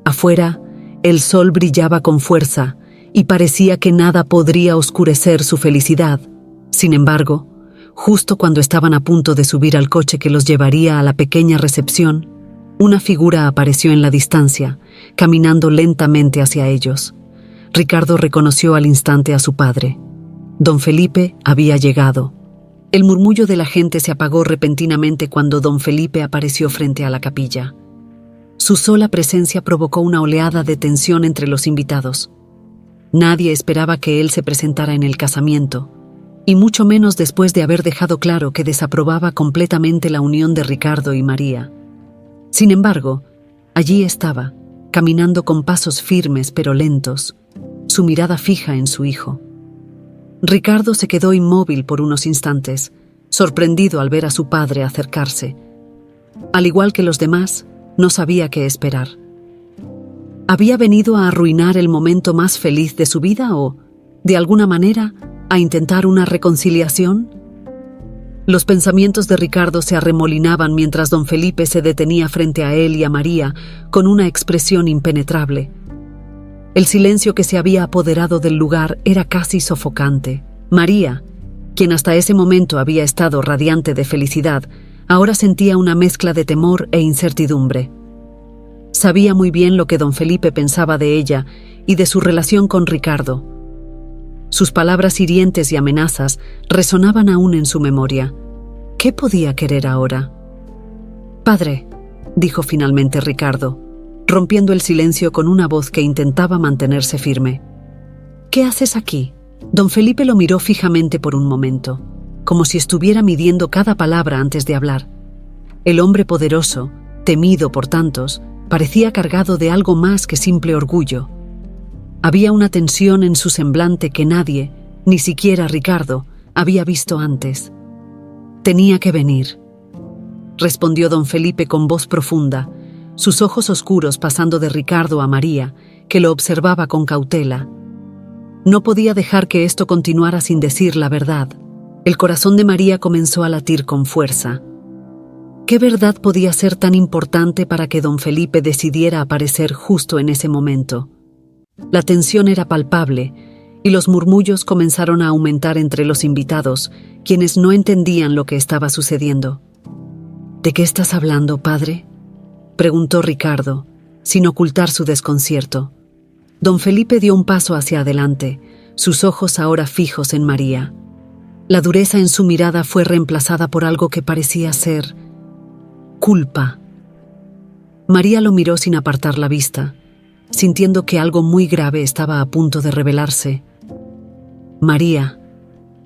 Afuera, el sol brillaba con fuerza y parecía que nada podría oscurecer su felicidad. Sin embargo, justo cuando estaban a punto de subir al coche que los llevaría a la pequeña recepción, una figura apareció en la distancia, caminando lentamente hacia ellos. Ricardo reconoció al instante a su padre. Don Felipe había llegado. El murmullo de la gente se apagó repentinamente cuando don Felipe apareció frente a la capilla. Su sola presencia provocó una oleada de tensión entre los invitados. Nadie esperaba que él se presentara en el casamiento, y mucho menos después de haber dejado claro que desaprobaba completamente la unión de Ricardo y María. Sin embargo, allí estaba, caminando con pasos firmes pero lentos, su mirada fija en su hijo. Ricardo se quedó inmóvil por unos instantes, sorprendido al ver a su padre acercarse. Al igual que los demás, no sabía qué esperar. ¿Había venido a arruinar el momento más feliz de su vida o, de alguna manera, a intentar una reconciliación? Los pensamientos de Ricardo se arremolinaban mientras don Felipe se detenía frente a él y a María con una expresión impenetrable. El silencio que se había apoderado del lugar era casi sofocante. María, quien hasta ese momento había estado radiante de felicidad, ahora sentía una mezcla de temor e incertidumbre. Sabía muy bien lo que don Felipe pensaba de ella y de su relación con Ricardo. Sus palabras hirientes y amenazas resonaban aún en su memoria. ¿Qué podía querer ahora? «Padre», dijo finalmente Ricardo, rompiendo el silencio con una voz que intentaba mantenerse firme. «¿Qué haces aquí?» Don Felipe lo miró fijamente por un momento, como si estuviera midiendo cada palabra antes de hablar. El hombre poderoso, temido por tantos, parecía cargado de algo más que simple orgullo. Había una tensión en su semblante que nadie, ni siquiera Ricardo, había visto antes. «Tenía que venir», respondió don Felipe con voz profunda, sus ojos oscuros pasando de Ricardo a María, que lo observaba con cautela. No podía dejar que esto continuara sin decir la verdad. El corazón de María comenzó a latir con fuerza. ¿Qué verdad podía ser tan importante para que don Felipe decidiera aparecer justo en ese momento? La tensión era palpable, y los murmullos comenzaron a aumentar entre los invitados, quienes no entendían lo que estaba sucediendo. «¿De qué estás hablando, padre?», preguntó Ricardo, sin ocultar su desconcierto. Don Felipe dio un paso hacia adelante, sus ojos ahora fijos en María. La dureza en su mirada fue reemplazada por algo que parecía ser culpa. María lo miró sin apartar la vista, sintiendo que algo muy grave estaba a punto de revelarse. «María»,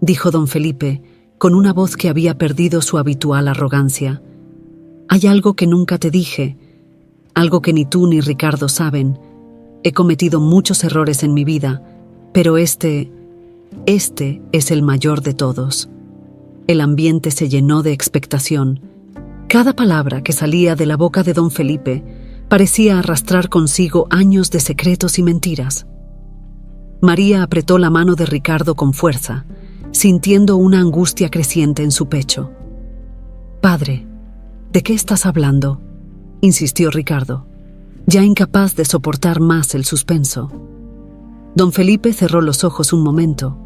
dijo don Felipe, con una voz que había perdido su habitual arrogancia, «hay algo que nunca te dije, algo que ni tú ni Ricardo saben. He cometido muchos errores en mi vida, pero este es el mayor de todos». El ambiente se llenó de expectación. Cada palabra que salía de la boca de don Felipe parecía arrastrar consigo años de secretos y mentiras. María apretó la mano de Ricardo con fuerza, sintiendo una angustia creciente en su pecho. «Padre, ¿de qué estás hablando?», insistió Ricardo, ya incapaz de soportar más el suspenso. Don Felipe cerró los ojos un momento,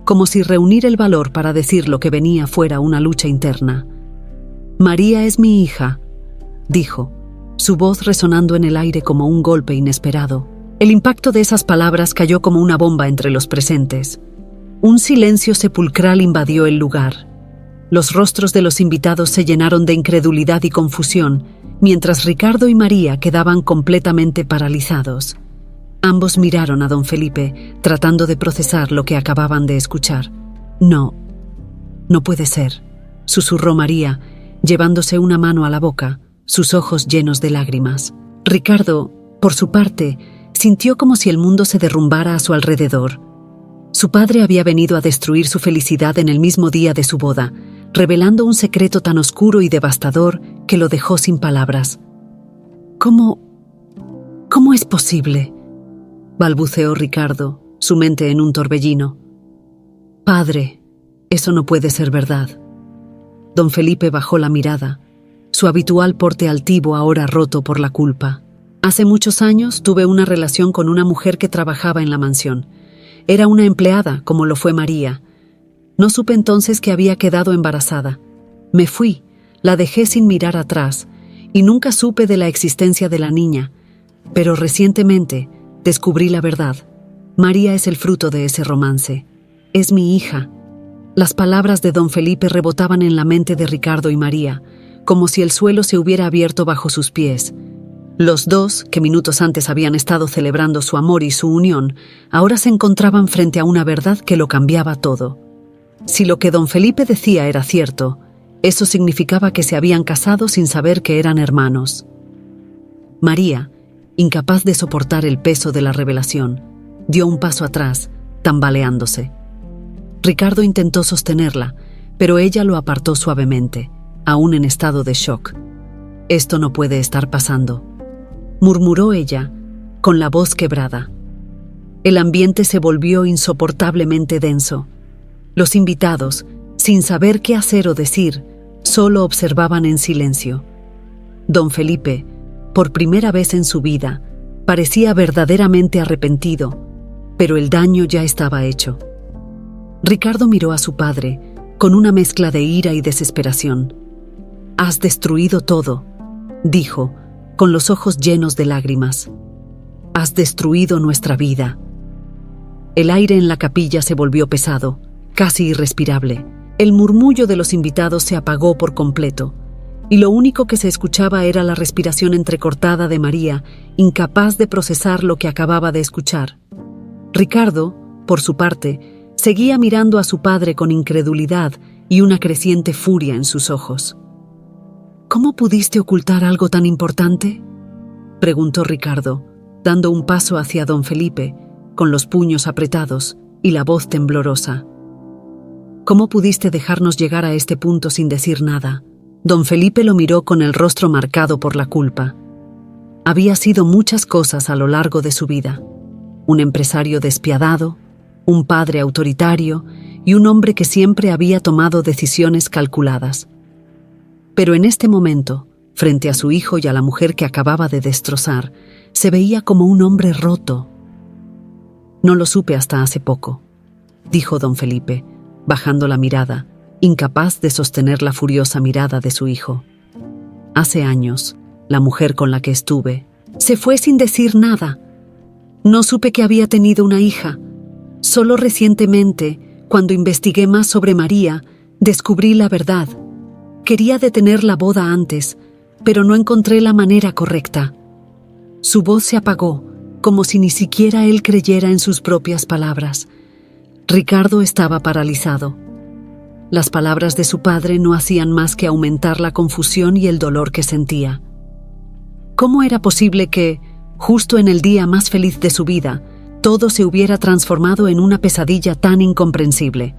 como si reunir el valor para decir lo que venía fuera una lucha interna. «María es mi hija», dijo, su voz resonando en el aire como un golpe inesperado. El impacto de esas palabras cayó como una bomba entre los presentes. Un silencio sepulcral invadió el lugar. Los rostros de los invitados se llenaron de incredulidad y confusión, mientras Ricardo y María quedaban completamente paralizados. Ambos miraron a don Felipe, tratando de procesar lo que acababan de escuchar. «No puede ser», susurró María, llevándose una mano a la boca, sus ojos llenos de lágrimas. Ricardo, por su parte, sintió como si el mundo se derrumbara a su alrededor. Su padre había venido a destruir su felicidad en el mismo día de su boda, revelando un secreto tan oscuro y devastador que lo dejó sin palabras. ¿Cómo es posible?», balbuceó Ricardo, su mente en un torbellino. «Padre, eso no puede ser verdad». Don Felipe bajó la mirada, su habitual porte altivo ahora roto por la culpa. «Hace muchos años tuve una relación con una mujer que trabajaba en la mansión. Era una empleada, como lo fue María. No supe entonces que había quedado embarazada. Me fui, la dejé sin mirar atrás, y nunca supe de la existencia de la niña, pero recientemente descubrí la verdad. María es el fruto de ese romance. Es mi hija. Las palabras de don Felipe rebotaban en la mente de Ricardo y María, como si el suelo se hubiera abierto bajo sus pies. Los dos, que minutos antes habían estado celebrando su amor y su unión, ahora se encontraban frente a una verdad que lo cambiaba todo. Si lo que don Felipe decía era cierto, eso significaba que se habían casado sin saber que eran hermanos. María, incapaz de soportar el peso de la revelación, dio un paso atrás, tambaleándose. Ricardo intentó sostenerla, pero ella lo apartó suavemente, aún en estado de shock. «Esto no puede estar pasando», murmuró ella, con la voz quebrada. El ambiente se volvió insoportablemente denso. Los invitados, sin saber qué hacer o decir, solo observaban en silencio. Don Felipe, por primera vez en su vida, parecía verdaderamente arrepentido, pero el daño ya estaba hecho. Ricardo miró a su padre, con una mezcla de ira y desesperación. «Has destruido todo», dijo, con los ojos llenos de lágrimas. «Has destruido nuestra vida». El aire en la capilla se volvió pesado, casi irrespirable. El murmullo de los invitados se apagó por completo, y lo único que se escuchaba era la respiración entrecortada de María, incapaz de procesar lo que acababa de escuchar. Ricardo, por su parte, seguía mirando a su padre con incredulidad y una creciente furia en sus ojos. «¿Cómo pudiste ocultar algo tan importante?», preguntó Ricardo, dando un paso hacia don Felipe, con los puños apretados y la voz temblorosa. «¿Cómo pudiste dejarnos llegar a este punto sin decir nada?». Don Felipe lo miró con el rostro marcado por la culpa. Había sido muchas cosas a lo largo de su vida. Un empresario despiadado, un padre autoritario y un hombre que siempre había tomado decisiones calculadas. Pero en este momento, frente a su hijo y a la mujer que acababa de destrozar, se veía como un hombre roto. «No lo supe hasta hace poco», dijo don Felipe, bajando la mirada, incapaz de sostener la furiosa mirada de su hijo. «Hace años, la mujer con la que estuve se fue sin decir nada. No supe que había tenido una hija. Solo recientemente, cuando investigué más sobre María, descubrí la verdad. Quería detener la boda antes, pero no encontré la manera correcta». Su voz se apagó, como si ni siquiera él creyera en sus propias palabras. Ricardo estaba paralizado. Las palabras de su padre no hacían más que aumentar la confusión y el dolor que sentía. ¿Cómo era posible que, justo en el día más feliz de su vida, todo se hubiera transformado en una pesadilla tan incomprensible?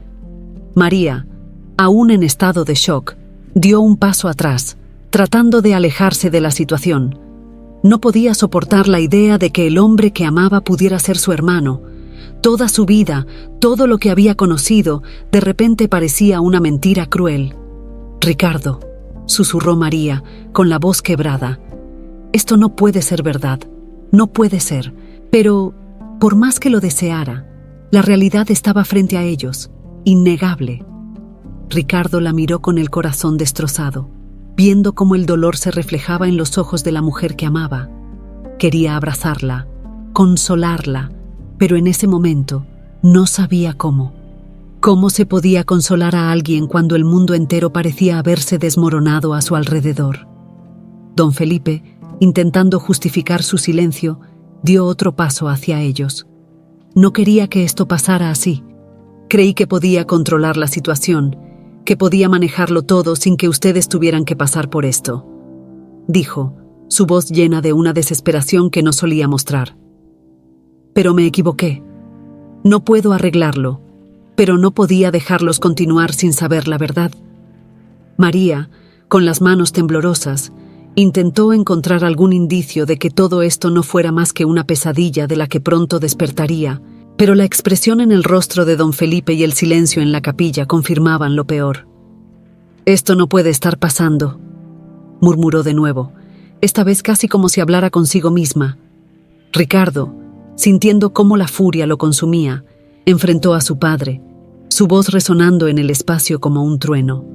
María, aún en estado de shock, dio un paso atrás, tratando de alejarse de la situación. No podía soportar la idea de que el hombre que amaba pudiera ser su hermano. Toda su vida, todo lo que había conocido, de repente parecía una mentira cruel. «Ricardo», susurró María, con la voz quebrada, «esto no puede ser verdad, no puede ser». Pero, por más que lo deseara, la realidad estaba frente a ellos, innegable. Ricardo la miró con el corazón destrozado, viendo cómo el dolor se reflejaba en los ojos de la mujer que amaba. Quería abrazarla, consolarla, pero en ese momento no sabía cómo. ¿Cómo se podía consolar a alguien cuando el mundo entero parecía haberse desmoronado a su alrededor? Don Felipe, intentando justificar su silencio, dio otro paso hacia ellos. «No quería que esto pasara así. Creí que podía controlar la situación, que podía manejarlo todo sin que ustedes tuvieran que pasar por esto», dijo, su voz llena de una desesperación que no solía mostrar. «Pero me equivoqué. No puedo arreglarlo, pero no podía dejarlos continuar sin saber la verdad». María, con las manos temblorosas, intentó encontrar algún indicio de que todo esto no fuera más que una pesadilla de la que pronto despertaría, pero la expresión en el rostro de don Felipe y el silencio en la capilla confirmaban lo peor. «Esto no puede estar pasando», murmuró de nuevo, esta vez casi como si hablara consigo misma. Ricardo, sintiendo cómo la furia lo consumía, enfrentó a su padre, su voz resonando en el espacio como un trueno.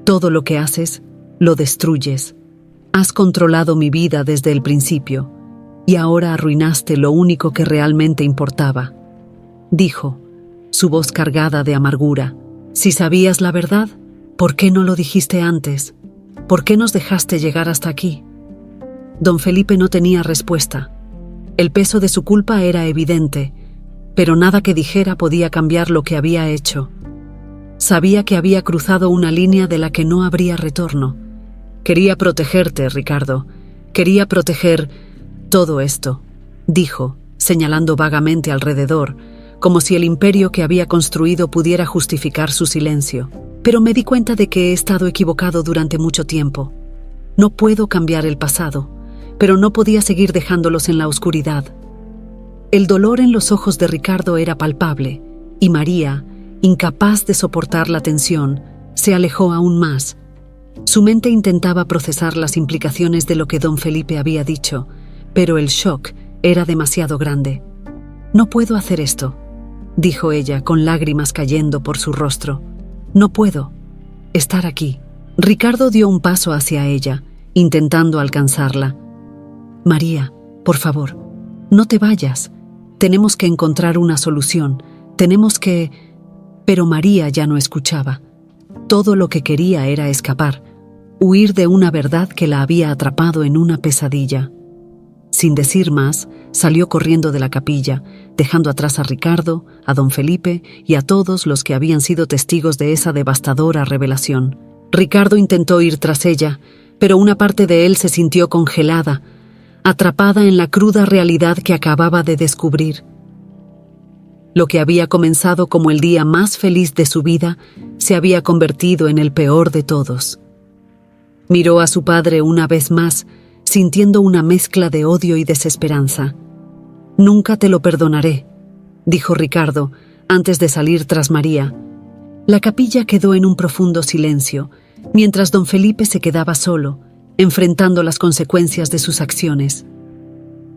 Todo lo que haces, lo destruyes. Has controlado mi vida desde el principio, y ahora arruinaste lo único que realmente importaba. Dijo, su voz cargada de amargura. Si sabías la verdad, ¿por qué no lo dijiste antes? ¿Por qué nos dejaste llegar hasta aquí? Don Felipe no tenía respuesta. El peso de su culpa era evidente, pero nada que dijera podía cambiar lo que había hecho. Sabía que había cruzado una línea de la que no habría retorno. Quería protegerte, Ricardo. Quería proteger todo esto, dijo, señalando vagamente alrededor, como si el imperio que había construido pudiera justificar su silencio. Pero me di cuenta de que he estado equivocado durante mucho tiempo. No puedo cambiar el pasado, pero no podía seguir dejándolos en la oscuridad. El dolor en los ojos de Ricardo era palpable, y María, incapaz de soportar la tensión, se alejó aún más. Su mente intentaba procesar las implicaciones de lo que don Felipe había dicho, pero el shock era demasiado grande. «No puedo hacer esto», dijo ella con lágrimas cayendo por su rostro. «No puedo estar aquí». Ricardo dio un paso hacia ella, intentando alcanzarla. «María, por favor, no te vayas. Tenemos que encontrar una solución. Tenemos que...» Pero María ya no escuchaba. Todo lo que quería era escapar, huir de una verdad que la había atrapado en una pesadilla. Sin decir más, salió corriendo de la capilla, dejando atrás a Ricardo, a don Felipe y a todos los que habían sido testigos de esa devastadora revelación. Ricardo intentó ir tras ella, pero una parte de él se sintió congelada, atrapada en la cruda realidad que acababa de descubrir. Lo que había comenzado como el día más feliz de su vida se había convertido en el peor de todos. Miró a su padre una vez más, sintiendo una mezcla de odio y desesperanza. «Nunca te lo perdonaré», dijo Ricardo, antes de salir tras María. La capilla quedó en un profundo silencio, mientras don Felipe se quedaba solo, enfrentando las consecuencias de sus acciones.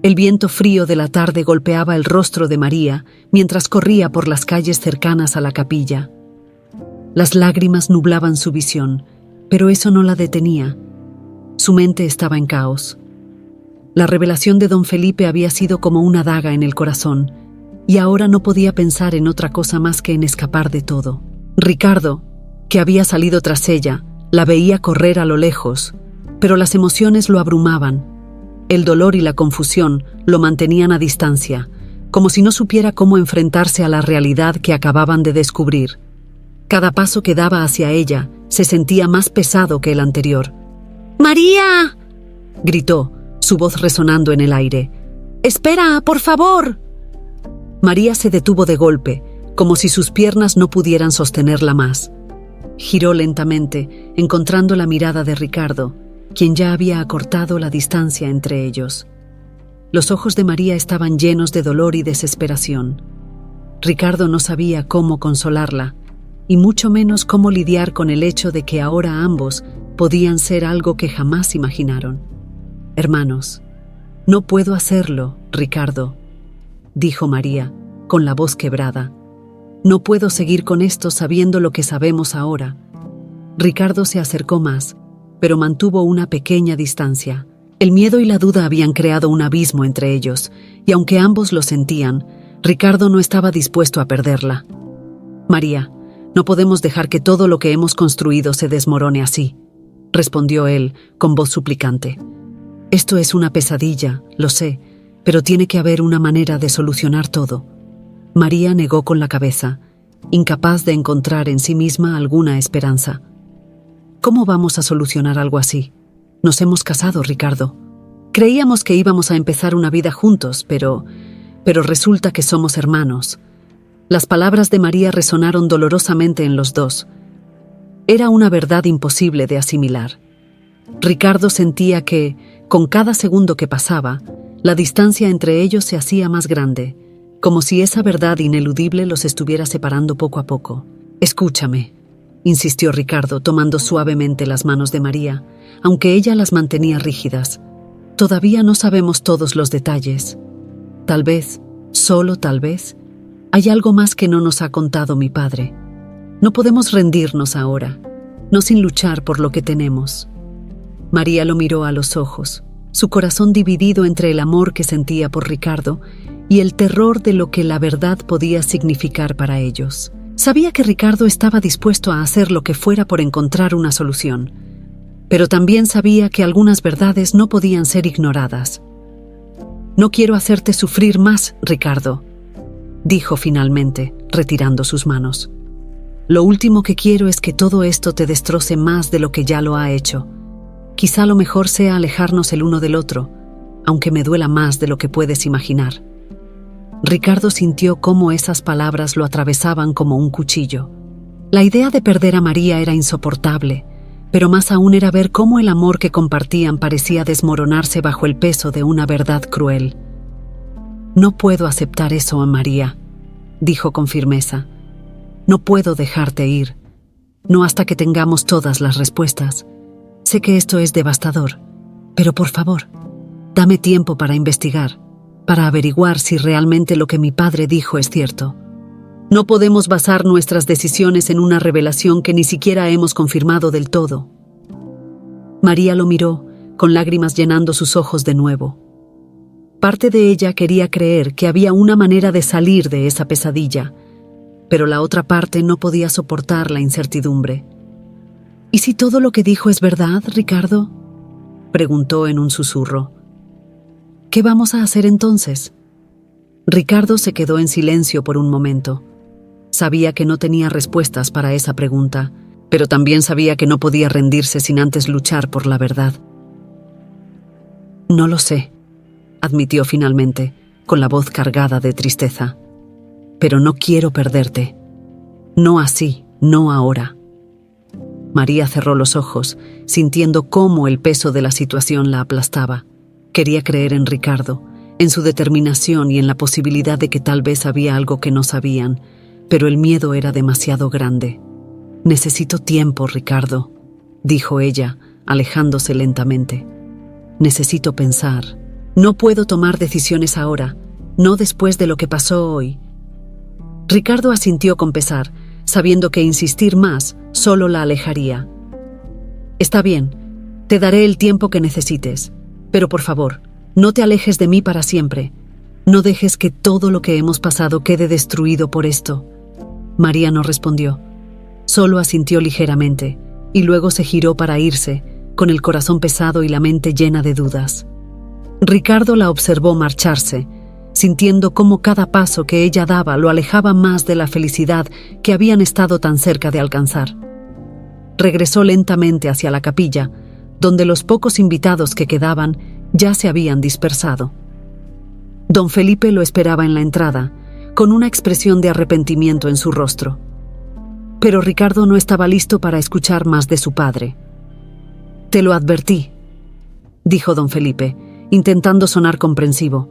El viento frío de la tarde golpeaba el rostro de María mientras corría por las calles cercanas a la capilla. Las lágrimas nublaban su visión, pero eso no la detenía. Su mente estaba en caos. La revelación de don Felipe había sido como una daga en el corazón, y ahora no podía pensar en otra cosa más que en escapar de todo. Ricardo, que había salido tras ella, la veía correr a lo lejos, pero las emociones lo abrumaban. El dolor y la confusión lo mantenían a distancia, como si no supiera cómo enfrentarse a la realidad que acababan de descubrir. Cada paso que daba hacia ella se sentía más pesado que el anterior. «¡María!», gritó, su voz resonando en el aire. «¡Espera, por favor!». María se detuvo de golpe, como si sus piernas no pudieran sostenerla más. Giró lentamente, encontrando la mirada de Ricardo, quien ya había acortado la distancia entre ellos. Los ojos de María estaban llenos de dolor y desesperación. Ricardo no sabía cómo consolarla, y mucho menos cómo lidiar con el hecho de que ahora ambos podían ser algo que jamás imaginaron. «Hermanos, no puedo hacerlo, Ricardo», dijo María, con la voz quebrada. «No puedo seguir con esto sabiendo lo que sabemos ahora». Ricardo se acercó más, pero mantuvo una pequeña distancia. El miedo y la duda habían creado un abismo entre ellos, y aunque ambos lo sentían, Ricardo no estaba dispuesto a perderla. «María, no podemos dejar que todo lo que hemos construido se desmorone así», respondió él, con voz suplicante. «Esto es una pesadilla, lo sé, pero tiene que haber una manera de solucionar todo». María negó con la cabeza, incapaz de encontrar en sí misma alguna esperanza. «¿Cómo vamos a solucionar algo así? Nos hemos casado, Ricardo. Creíamos que íbamos a empezar una vida juntos, pero resulta que somos hermanos». Las palabras de María resonaron dolorosamente en los dos. Era una verdad imposible de asimilar. Ricardo sentía que, con cada segundo que pasaba, la distancia entre ellos se hacía más grande, como si esa verdad ineludible los estuviera separando poco a poco. «Escúchame», insistió Ricardo, tomando suavemente las manos de María, aunque ella las mantenía rígidas. «Todavía no sabemos todos los detalles. Tal vez, solo tal vez, Hay algo más que no nos ha contado mi padre. No podemos rendirnos ahora, no sin luchar por lo que tenemos. María lo miró a los ojos, su corazón dividido entre el amor que sentía por Ricardo y el terror de lo que la verdad podía significar para ellos. Sabía que Ricardo estaba dispuesto a hacer lo que fuera por encontrar una solución, pero también sabía que algunas verdades no podían ser ignoradas. «No quiero hacerte sufrir más, Ricardo», dijo finalmente, retirando sus manos. «Lo último que quiero es que todo esto te destroce más de lo que ya lo ha hecho. Quizá lo mejor sea alejarnos el uno del otro, aunque me duela más de lo que puedes imaginar». Ricardo sintió cómo esas palabras lo atravesaban como un cuchillo. La idea de perder a María era insoportable, pero más aún era ver cómo el amor que compartían parecía desmoronarse bajo el peso de una verdad cruel. «No puedo aceptar eso, María», dijo con firmeza. «No puedo dejarte ir, no hasta que tengamos todas las respuestas. Sé que esto es devastador, pero por favor, dame tiempo para investigar, para averiguar si realmente lo que mi padre dijo es cierto. No podemos basar nuestras decisiones en una revelación que ni siquiera hemos confirmado del todo». María lo miró, con lágrimas llenando sus ojos de nuevo. Parte de ella quería creer que había una manera de salir de esa pesadilla, pero la otra parte no podía soportar la incertidumbre. «¿Y si todo lo que dijo es verdad, Ricardo?», preguntó en un susurro. «¿Qué vamos a hacer entonces?». Ricardo se quedó en silencio por un momento. Sabía que no tenía respuestas para esa pregunta, pero también sabía que no podía rendirse sin antes luchar por la verdad. «No lo sé», admitió finalmente, con la voz cargada de tristeza. «Pero no quiero perderte. No así, no ahora». María cerró los ojos, sintiendo cómo el peso de la situación la aplastaba. Quería creer en Ricardo, en su determinación y en la posibilidad de que tal vez había algo que no sabían, pero el miedo era demasiado grande. «Necesito tiempo, Ricardo», dijo ella, alejándose lentamente. «Necesito pensar. No puedo tomar decisiones ahora, no después de lo que pasó hoy». Ricardo asintió con pesar, sabiendo que insistir más solo la alejaría. «Está bien, te daré el tiempo que necesites, pero por favor, no te alejes de mí para siempre. No dejes que todo lo que hemos pasado quede destruido por esto». María no respondió, solo asintió ligeramente, y luego se giró para irse, con el corazón pesado y la mente llena de dudas. Ricardo la observó marcharse, sintiendo cómo cada paso que ella daba lo alejaba más de la felicidad que habían estado tan cerca de alcanzar. Regresó lentamente hacia la capilla, donde los pocos invitados que quedaban ya se habían dispersado. Don Felipe lo esperaba en la entrada, con una expresión de arrepentimiento en su rostro. Pero Ricardo no estaba listo para escuchar más de su padre. «Te lo advertí», dijo don Felipe, intentando sonar comprensivo.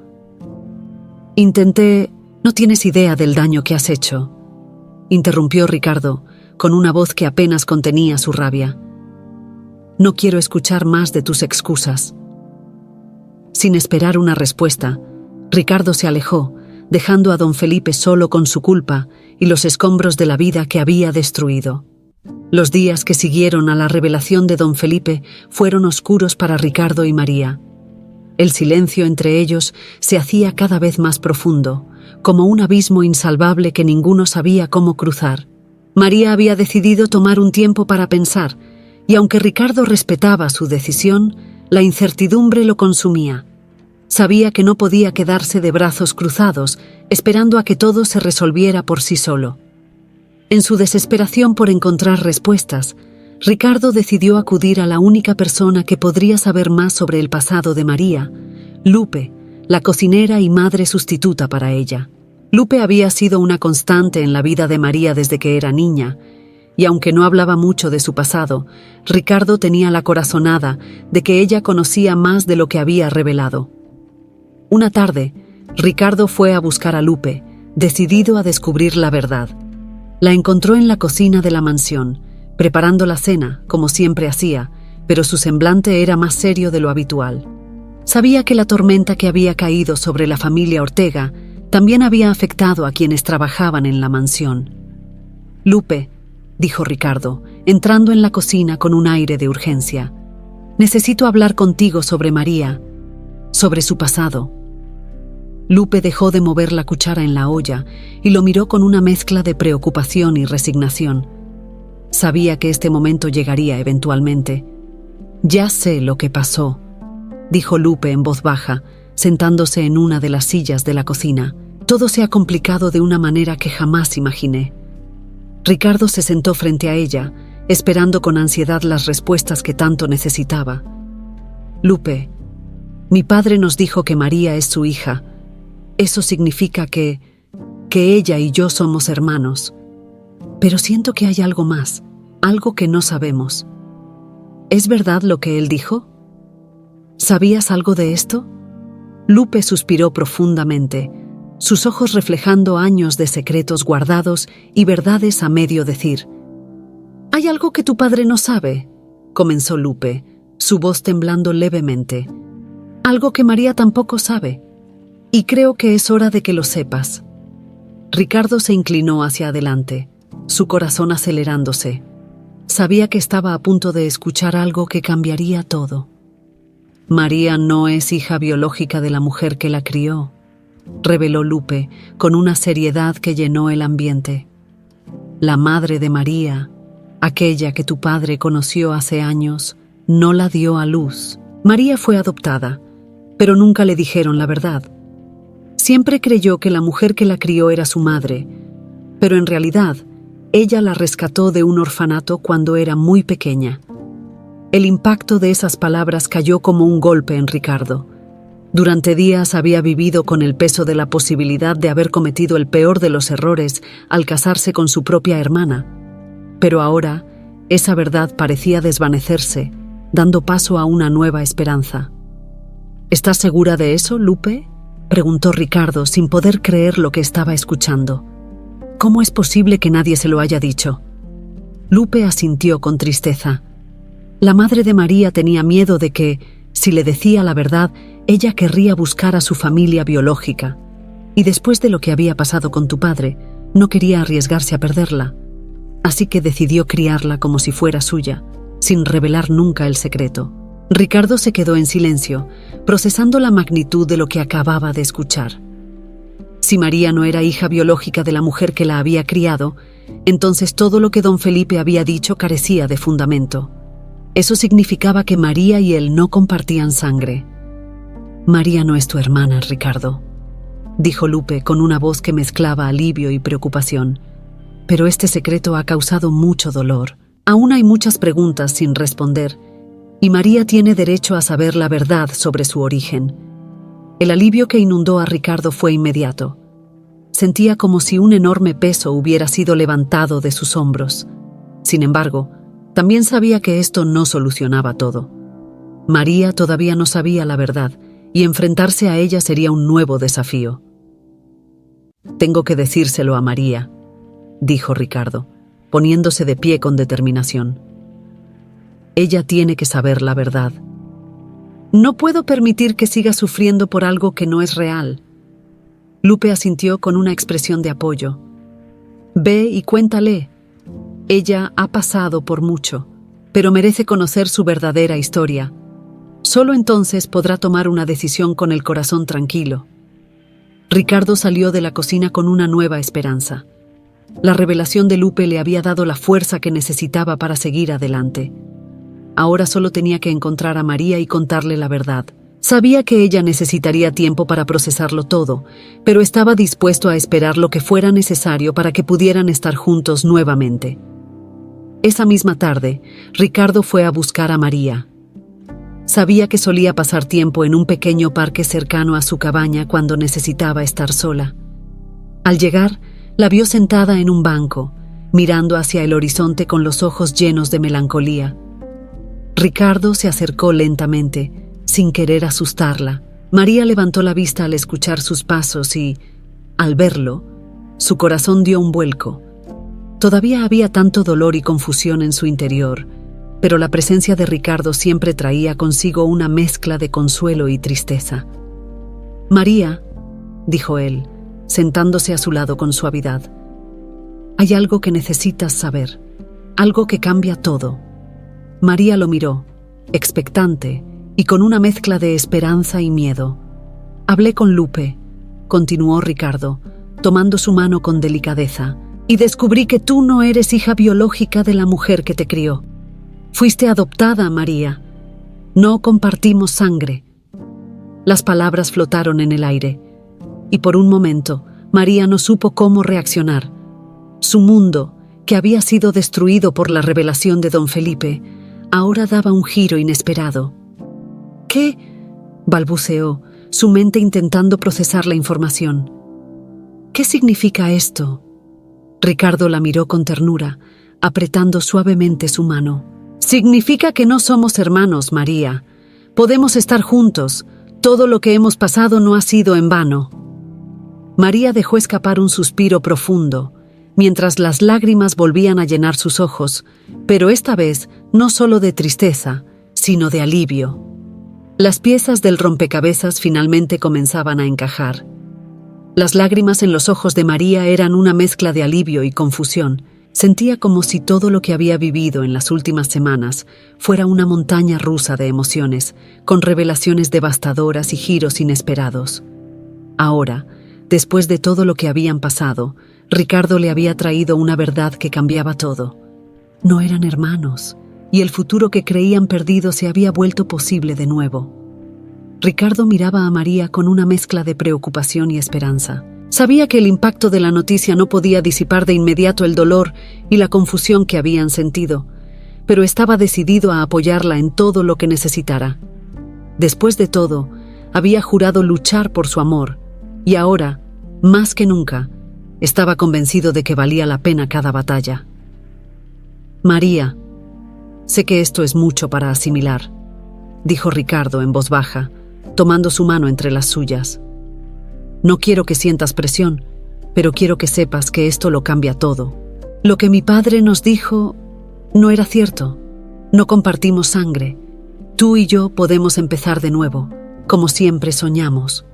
«Intenté... No tienes idea del daño que has hecho», interrumpió Ricardo, con una voz que apenas contenía su rabia. «No quiero escuchar más de tus excusas». Sin esperar una respuesta, Ricardo se alejó, dejando a don Felipe solo con su culpa y los escombros de la vida que había destruido. Los días que siguieron a la revelación de don Felipe fueron oscuros para Ricardo y María. El silencio entre ellos se hacía cada vez más profundo, como un abismo insalvable que ninguno sabía cómo cruzar. María había decidido tomar un tiempo para pensar, y aunque Ricardo respetaba su decisión, la incertidumbre lo consumía. Sabía que no podía quedarse de brazos cruzados, esperando a que todo se resolviera por sí solo. En su desesperación por encontrar respuestas, Ricardo decidió acudir a la única persona que podría saber más sobre el pasado de María, Lupe, la cocinera y madre sustituta para ella. Lupe había sido una constante en la vida de María desde que era niña, y aunque no hablaba mucho de su pasado, Ricardo tenía la corazonada de que ella conocía más de lo que había revelado. Una tarde, Ricardo fue a buscar a Lupe, decidido a descubrir la verdad. La encontró en la cocina de la mansión, preparando la cena, como siempre hacía, pero su semblante era más serio de lo habitual. Sabía que la tormenta que había caído sobre la familia Ortega también había afectado a quienes trabajaban en la mansión. «Lupe», dijo Ricardo, entrando en la cocina con un aire de urgencia, «necesito hablar contigo sobre María, sobre su pasado». Lupe dejó de mover la cuchara en la olla y lo miró con una mezcla de preocupación y resignación. Sabía que este momento llegaría eventualmente. «Ya sé lo que pasó», dijo Lupe en voz baja, sentándose en una de las sillas de la cocina. «Todo se ha complicado de una manera que jamás imaginé». Ricardo se sentó frente a ella, esperando con ansiedad las respuestas que tanto necesitaba. «Lupe, mi padre nos dijo que María es su hija. Eso significa que ella y yo somos hermanos. Pero siento que hay algo más, algo que no sabemos. ¿Es verdad lo que él dijo? ¿Sabías algo de esto?» Lupe suspiró profundamente, sus ojos reflejando años de secretos guardados y verdades a medio decir. «Hay algo que tu padre no sabe», comenzó Lupe, su voz temblando levemente. «Algo que María tampoco sabe. Y creo que es hora de que lo sepas». Ricardo se inclinó hacia adelante, su corazón acelerándose. Sabía que estaba a punto de escuchar algo que cambiaría todo. «María no es hija biológica de la mujer que la crió», reveló Lupe con una seriedad que llenó el ambiente. «La madre de María, aquella que tu padre conoció hace años, no la dio a luz. María fue adoptada, pero nunca le dijeron la verdad. Siempre creyó que la mujer que la crió era su madre, pero en realidad ella la rescató de un orfanato cuando era muy pequeña». El impacto de esas palabras cayó como un golpe en Ricardo. Durante días había vivido con el peso de la posibilidad de haber cometido el peor de los errores al casarse con su propia hermana. Pero ahora, esa verdad parecía desvanecerse, dando paso a una nueva esperanza. «¿Estás segura de eso, Lupe?», preguntó Ricardo sin poder creer lo que estaba escuchando. «¿Cómo es posible que nadie se lo haya dicho?». Lupe asintió con tristeza. La madre de María tenía miedo de que, si le decía la verdad, ella querría buscar a su familia biológica. Y después de lo que había pasado con tu padre, no quería arriesgarse a perderla. Así que decidió criarla como si fuera suya, sin revelar nunca el secreto. Ricardo se quedó en silencio, procesando la magnitud de lo que acababa de escuchar. Si María no era hija biológica de la mujer que la había criado, entonces todo lo que don Felipe había dicho carecía de fundamento. Eso significaba que María y él no compartían sangre. «María no es tu hermana, Ricardo», dijo Lupe con una voz que mezclaba alivio y preocupación. «Pero este secreto ha causado mucho dolor. Aún hay muchas preguntas sin responder, y María tiene derecho a saber la verdad sobre su origen». El alivio que inundó a Ricardo fue inmediato. Sentía como si un enorme peso hubiera sido levantado de sus hombros. Sin embargo, también sabía que esto no solucionaba todo. María todavía no sabía la verdad, y enfrentarse a ella sería un nuevo desafío. «Tengo que decírselo a María», dijo Ricardo, poniéndose de pie con determinación. «Ella tiene que saber la verdad. No puedo permitir que siga sufriendo por algo que no es real». Lupe asintió con una expresión de apoyo. «Ve y cuéntale. Ella ha pasado por mucho, pero merece conocer su verdadera historia. Solo entonces podrá tomar una decisión con el corazón tranquilo». Ricardo salió de la cocina con una nueva esperanza. La revelación de Lupe le había dado la fuerza que necesitaba para seguir adelante. Ahora solo tenía que encontrar a María y contarle la verdad. Sabía que ella necesitaría tiempo para procesarlo todo, pero estaba dispuesto a esperar lo que fuera necesario para que pudieran estar juntos nuevamente. Esa misma tarde, Ricardo fue a buscar a María. Sabía que solía pasar tiempo en un pequeño parque cercano a su cabaña cuando necesitaba estar sola. Al llegar, la vio sentada en un banco, mirando hacia el horizonte con los ojos llenos de melancolía. Ricardo se acercó lentamente, sin querer asustarla. María levantó la vista al escuchar sus pasos y, al verlo, su corazón dio un vuelco. Todavía había tanto dolor y confusión en su interior, pero la presencia de Ricardo siempre traía consigo una mezcla de consuelo y tristeza. «María», dijo él, sentándose a su lado con suavidad. «Hay algo que necesitas saber, algo que cambia todo». María lo miró, expectante y con una mezcla de esperanza y miedo. «Hablé con Lupe», continuó Ricardo, tomando su mano con delicadeza, «y descubrí que tú no eres hija biológica de la mujer que te crió. Fuiste adoptada, María. No compartimos sangre». Las palabras flotaron en el aire, y por un momento María no supo cómo reaccionar. Su mundo, que había sido destruido por la revelación de don Felipe, ahora daba un giro inesperado. «¿Qué?», balbuceó, su mente intentando procesar la información. «¿Qué significa esto?». Ricardo la miró con ternura, apretando suavemente su mano. «Significa que no somos hermanos, María. Podemos estar juntos. Todo lo que hemos pasado no ha sido en vano». María dejó escapar un suspiro profundo, mientras las lágrimas volvían a llenar sus ojos, pero esta vez no solo de tristeza, sino de alivio. Las piezas del rompecabezas finalmente comenzaban a encajar. Las lágrimas en los ojos de María eran una mezcla de alivio y confusión. Sentía como si todo lo que había vivido en las últimas semanas fuera una montaña rusa de emociones, con revelaciones devastadoras y giros inesperados. Ahora, después de todo lo que habían pasado, Ricardo le había traído una verdad que cambiaba todo. No eran hermanos, y el futuro que creían perdido se había vuelto posible de nuevo. Ricardo miraba a María con una mezcla de preocupación y esperanza. Sabía que el impacto de la noticia no podía disipar de inmediato el dolor y la confusión que habían sentido, pero estaba decidido a apoyarla en todo lo que necesitara. Después de todo, había jurado luchar por su amor, y ahora, más que nunca, estaba convencido de que valía la pena cada batalla. «María, sé que esto es mucho para asimilar», dijo Ricardo en voz baja, tomando su mano entre las suyas. «No quiero que sientas presión, pero quiero que sepas que esto lo cambia todo. Lo que mi padre nos dijo no era cierto. No compartimos sangre. Tú y yo podemos empezar de nuevo, como siempre soñamos».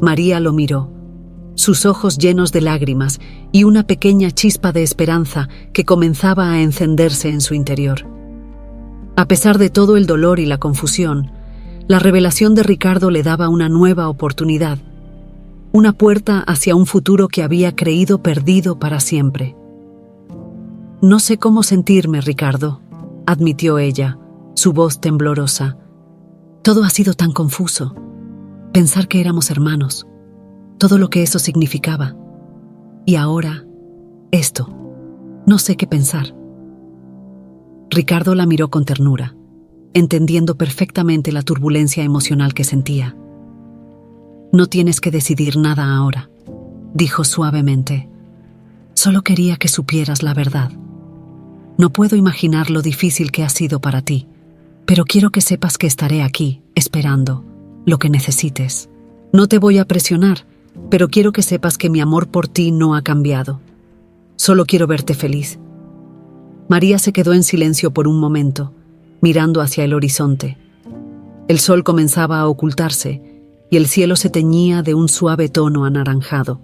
María lo miró, sus ojos llenos de lágrimas y una pequeña chispa de esperanza que comenzaba a encenderse en su interior. A pesar de todo el dolor y la confusión, la revelación de Ricardo le daba una nueva oportunidad, una puerta hacia un futuro que había creído perdido para siempre. «No sé cómo sentirme, Ricardo», admitió ella, su voz temblorosa. «Todo ha sido tan confuso. Pensar que éramos hermanos, todo lo que eso significaba. Y ahora, esto. No sé qué pensar». Ricardo la miró con ternura, entendiendo perfectamente la turbulencia emocional que sentía. «No tienes que decidir nada ahora», dijo suavemente. «Solo quería que supieras la verdad. No puedo imaginar lo difícil que ha sido para ti, pero quiero que sepas que estaré aquí, esperando, lo que necesites. No te voy a presionar, pero quiero que sepas que mi amor por ti no ha cambiado. Solo quiero verte feliz». María se quedó en silencio por un momento, mirando hacia el horizonte. El sol comenzaba a ocultarse y el cielo se teñía de un suave tono anaranjado.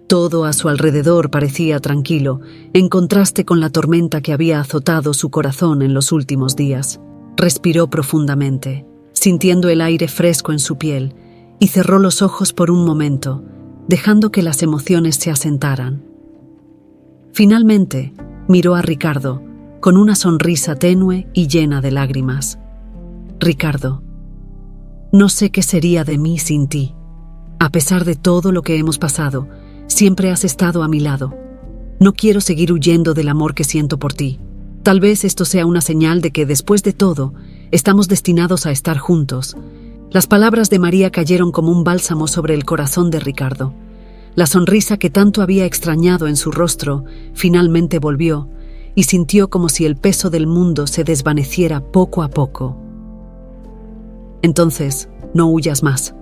Todo a su alrededor parecía tranquilo, en contraste con la tormenta que había azotado su corazón en los últimos días. Respiró profundamente, sintiendo el aire fresco en su piel, y cerró los ojos por un momento, dejando que las emociones se asentaran. Finalmente, miró a Ricardo, con una sonrisa tenue y llena de lágrimas. «Ricardo, no sé qué sería de mí sin ti. A pesar de todo lo que hemos pasado, siempre has estado a mi lado. No quiero seguir huyendo del amor que siento por ti. Tal vez esto sea una señal de que, después de todo, estamos destinados a estar juntos». Las palabras de María cayeron como un bálsamo sobre el corazón de Ricardo. La sonrisa que tanto había extrañado en su rostro finalmente volvió, y sintió como si el peso del mundo se desvaneciera poco a poco. «Entonces, no huyas más»,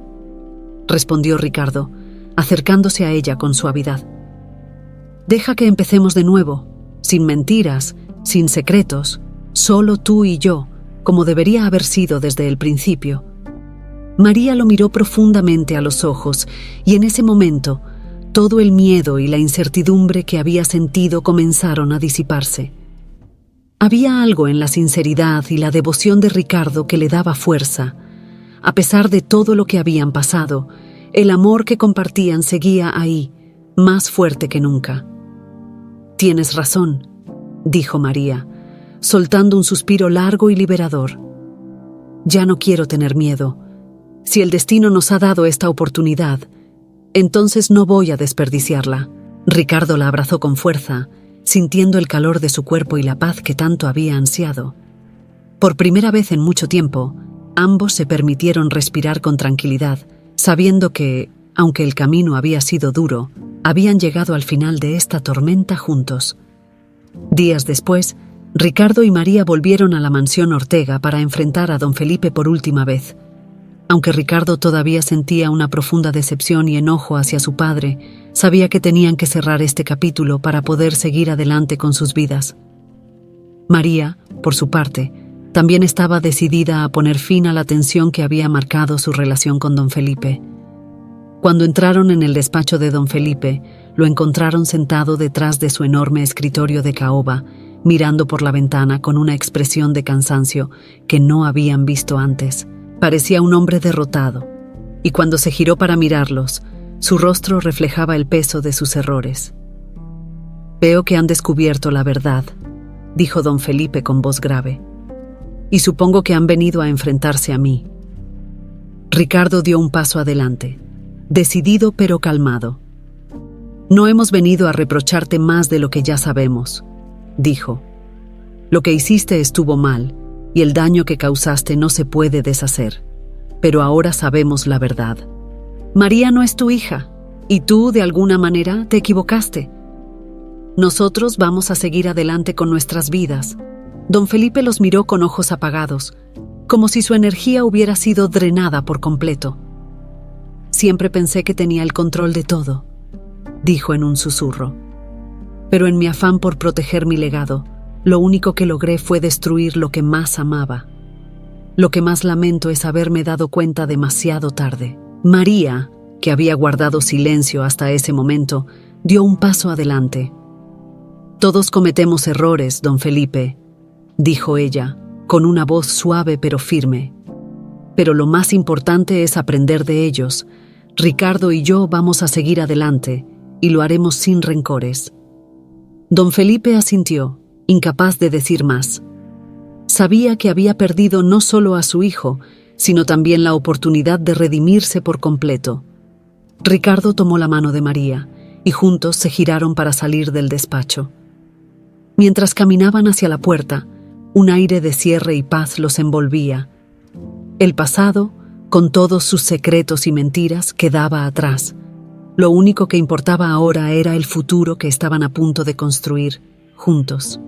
respondió Ricardo, acercándose a ella con suavidad. «Deja que empecemos de nuevo, sin mentiras, sin secretos, solo tú y yo, como debería haber sido desde el principio». María lo miró profundamente a los ojos y en ese momento todo el miedo y la incertidumbre que había sentido comenzaron a disiparse. Había algo en la sinceridad y la devoción de Ricardo que le daba fuerza. A pesar de todo lo que habían pasado, el amor que compartían seguía ahí, más fuerte que nunca. «Tienes razón», dijo María, soltando un suspiro largo y liberador. «Ya no quiero tener miedo. Si el destino nos ha dado esta oportunidad, entonces no voy a desperdiciarla». Ricardo la abrazó con fuerza, sintiendo el calor de su cuerpo y la paz que tanto había ansiado. Por primera vez en mucho tiempo, ambos se permitieron respirar con tranquilidad, sabiendo que, aunque el camino había sido duro, habían llegado al final de esta tormenta juntos. Días después, Ricardo y María volvieron a la mansión Ortega para enfrentar a don Felipe por última vez. Aunque Ricardo todavía sentía una profunda decepción y enojo hacia su padre, sabía que tenían que cerrar este capítulo para poder seguir adelante con sus vidas. María, por su parte, también estaba decidida a poner fin a la tensión que había marcado su relación con don Felipe. Cuando entraron en el despacho de don Felipe, lo encontraron sentado detrás de su enorme escritorio de caoba, mirando por la ventana con una expresión de cansancio que no habían visto antes. Parecía un hombre derrotado, y cuando se giró para mirarlos, su rostro reflejaba el peso de sus errores. «Veo que han descubierto la verdad», dijo don Felipe con voz grave, «y supongo que han venido a enfrentarse a mí». Ricardo dio un paso adelante, decidido pero calmado. «No hemos venido a reprocharte más de lo que ya sabemos», dijo. «Lo que hiciste estuvo mal, y el daño que causaste no se puede deshacer. Pero ahora sabemos la verdad. María no es tu hija, y tú, de alguna manera, te equivocaste. Nosotros vamos a seguir adelante con nuestras vidas». Don Felipe los miró con ojos apagados, como si su energía hubiera sido drenada por completo. «Siempre pensé que tenía el control de todo», dijo en un susurro. «Pero en mi afán por proteger mi legado, lo único que logré fue destruir lo que más amaba. Lo que más lamento es haberme dado cuenta demasiado tarde». María, que había guardado silencio hasta ese momento, dio un paso adelante. «Todos cometemos errores, don Felipe», dijo ella, con una voz suave pero firme. «Pero lo más importante es aprender de ellos. Ricardo y yo vamos a seguir adelante, y lo haremos sin rencores». Don Felipe asintió, incapaz de decir más. Sabía que había perdido no solo a su hijo, sino también la oportunidad de redimirse por completo. Ricardo tomó la mano de María, y juntos se giraron para salir del despacho. Mientras caminaban hacia la puerta, un aire de cierre y paz los envolvía. El pasado, con todos sus secretos y mentiras, quedaba atrás. Lo único que importaba ahora era el futuro que estaban a punto de construir juntos.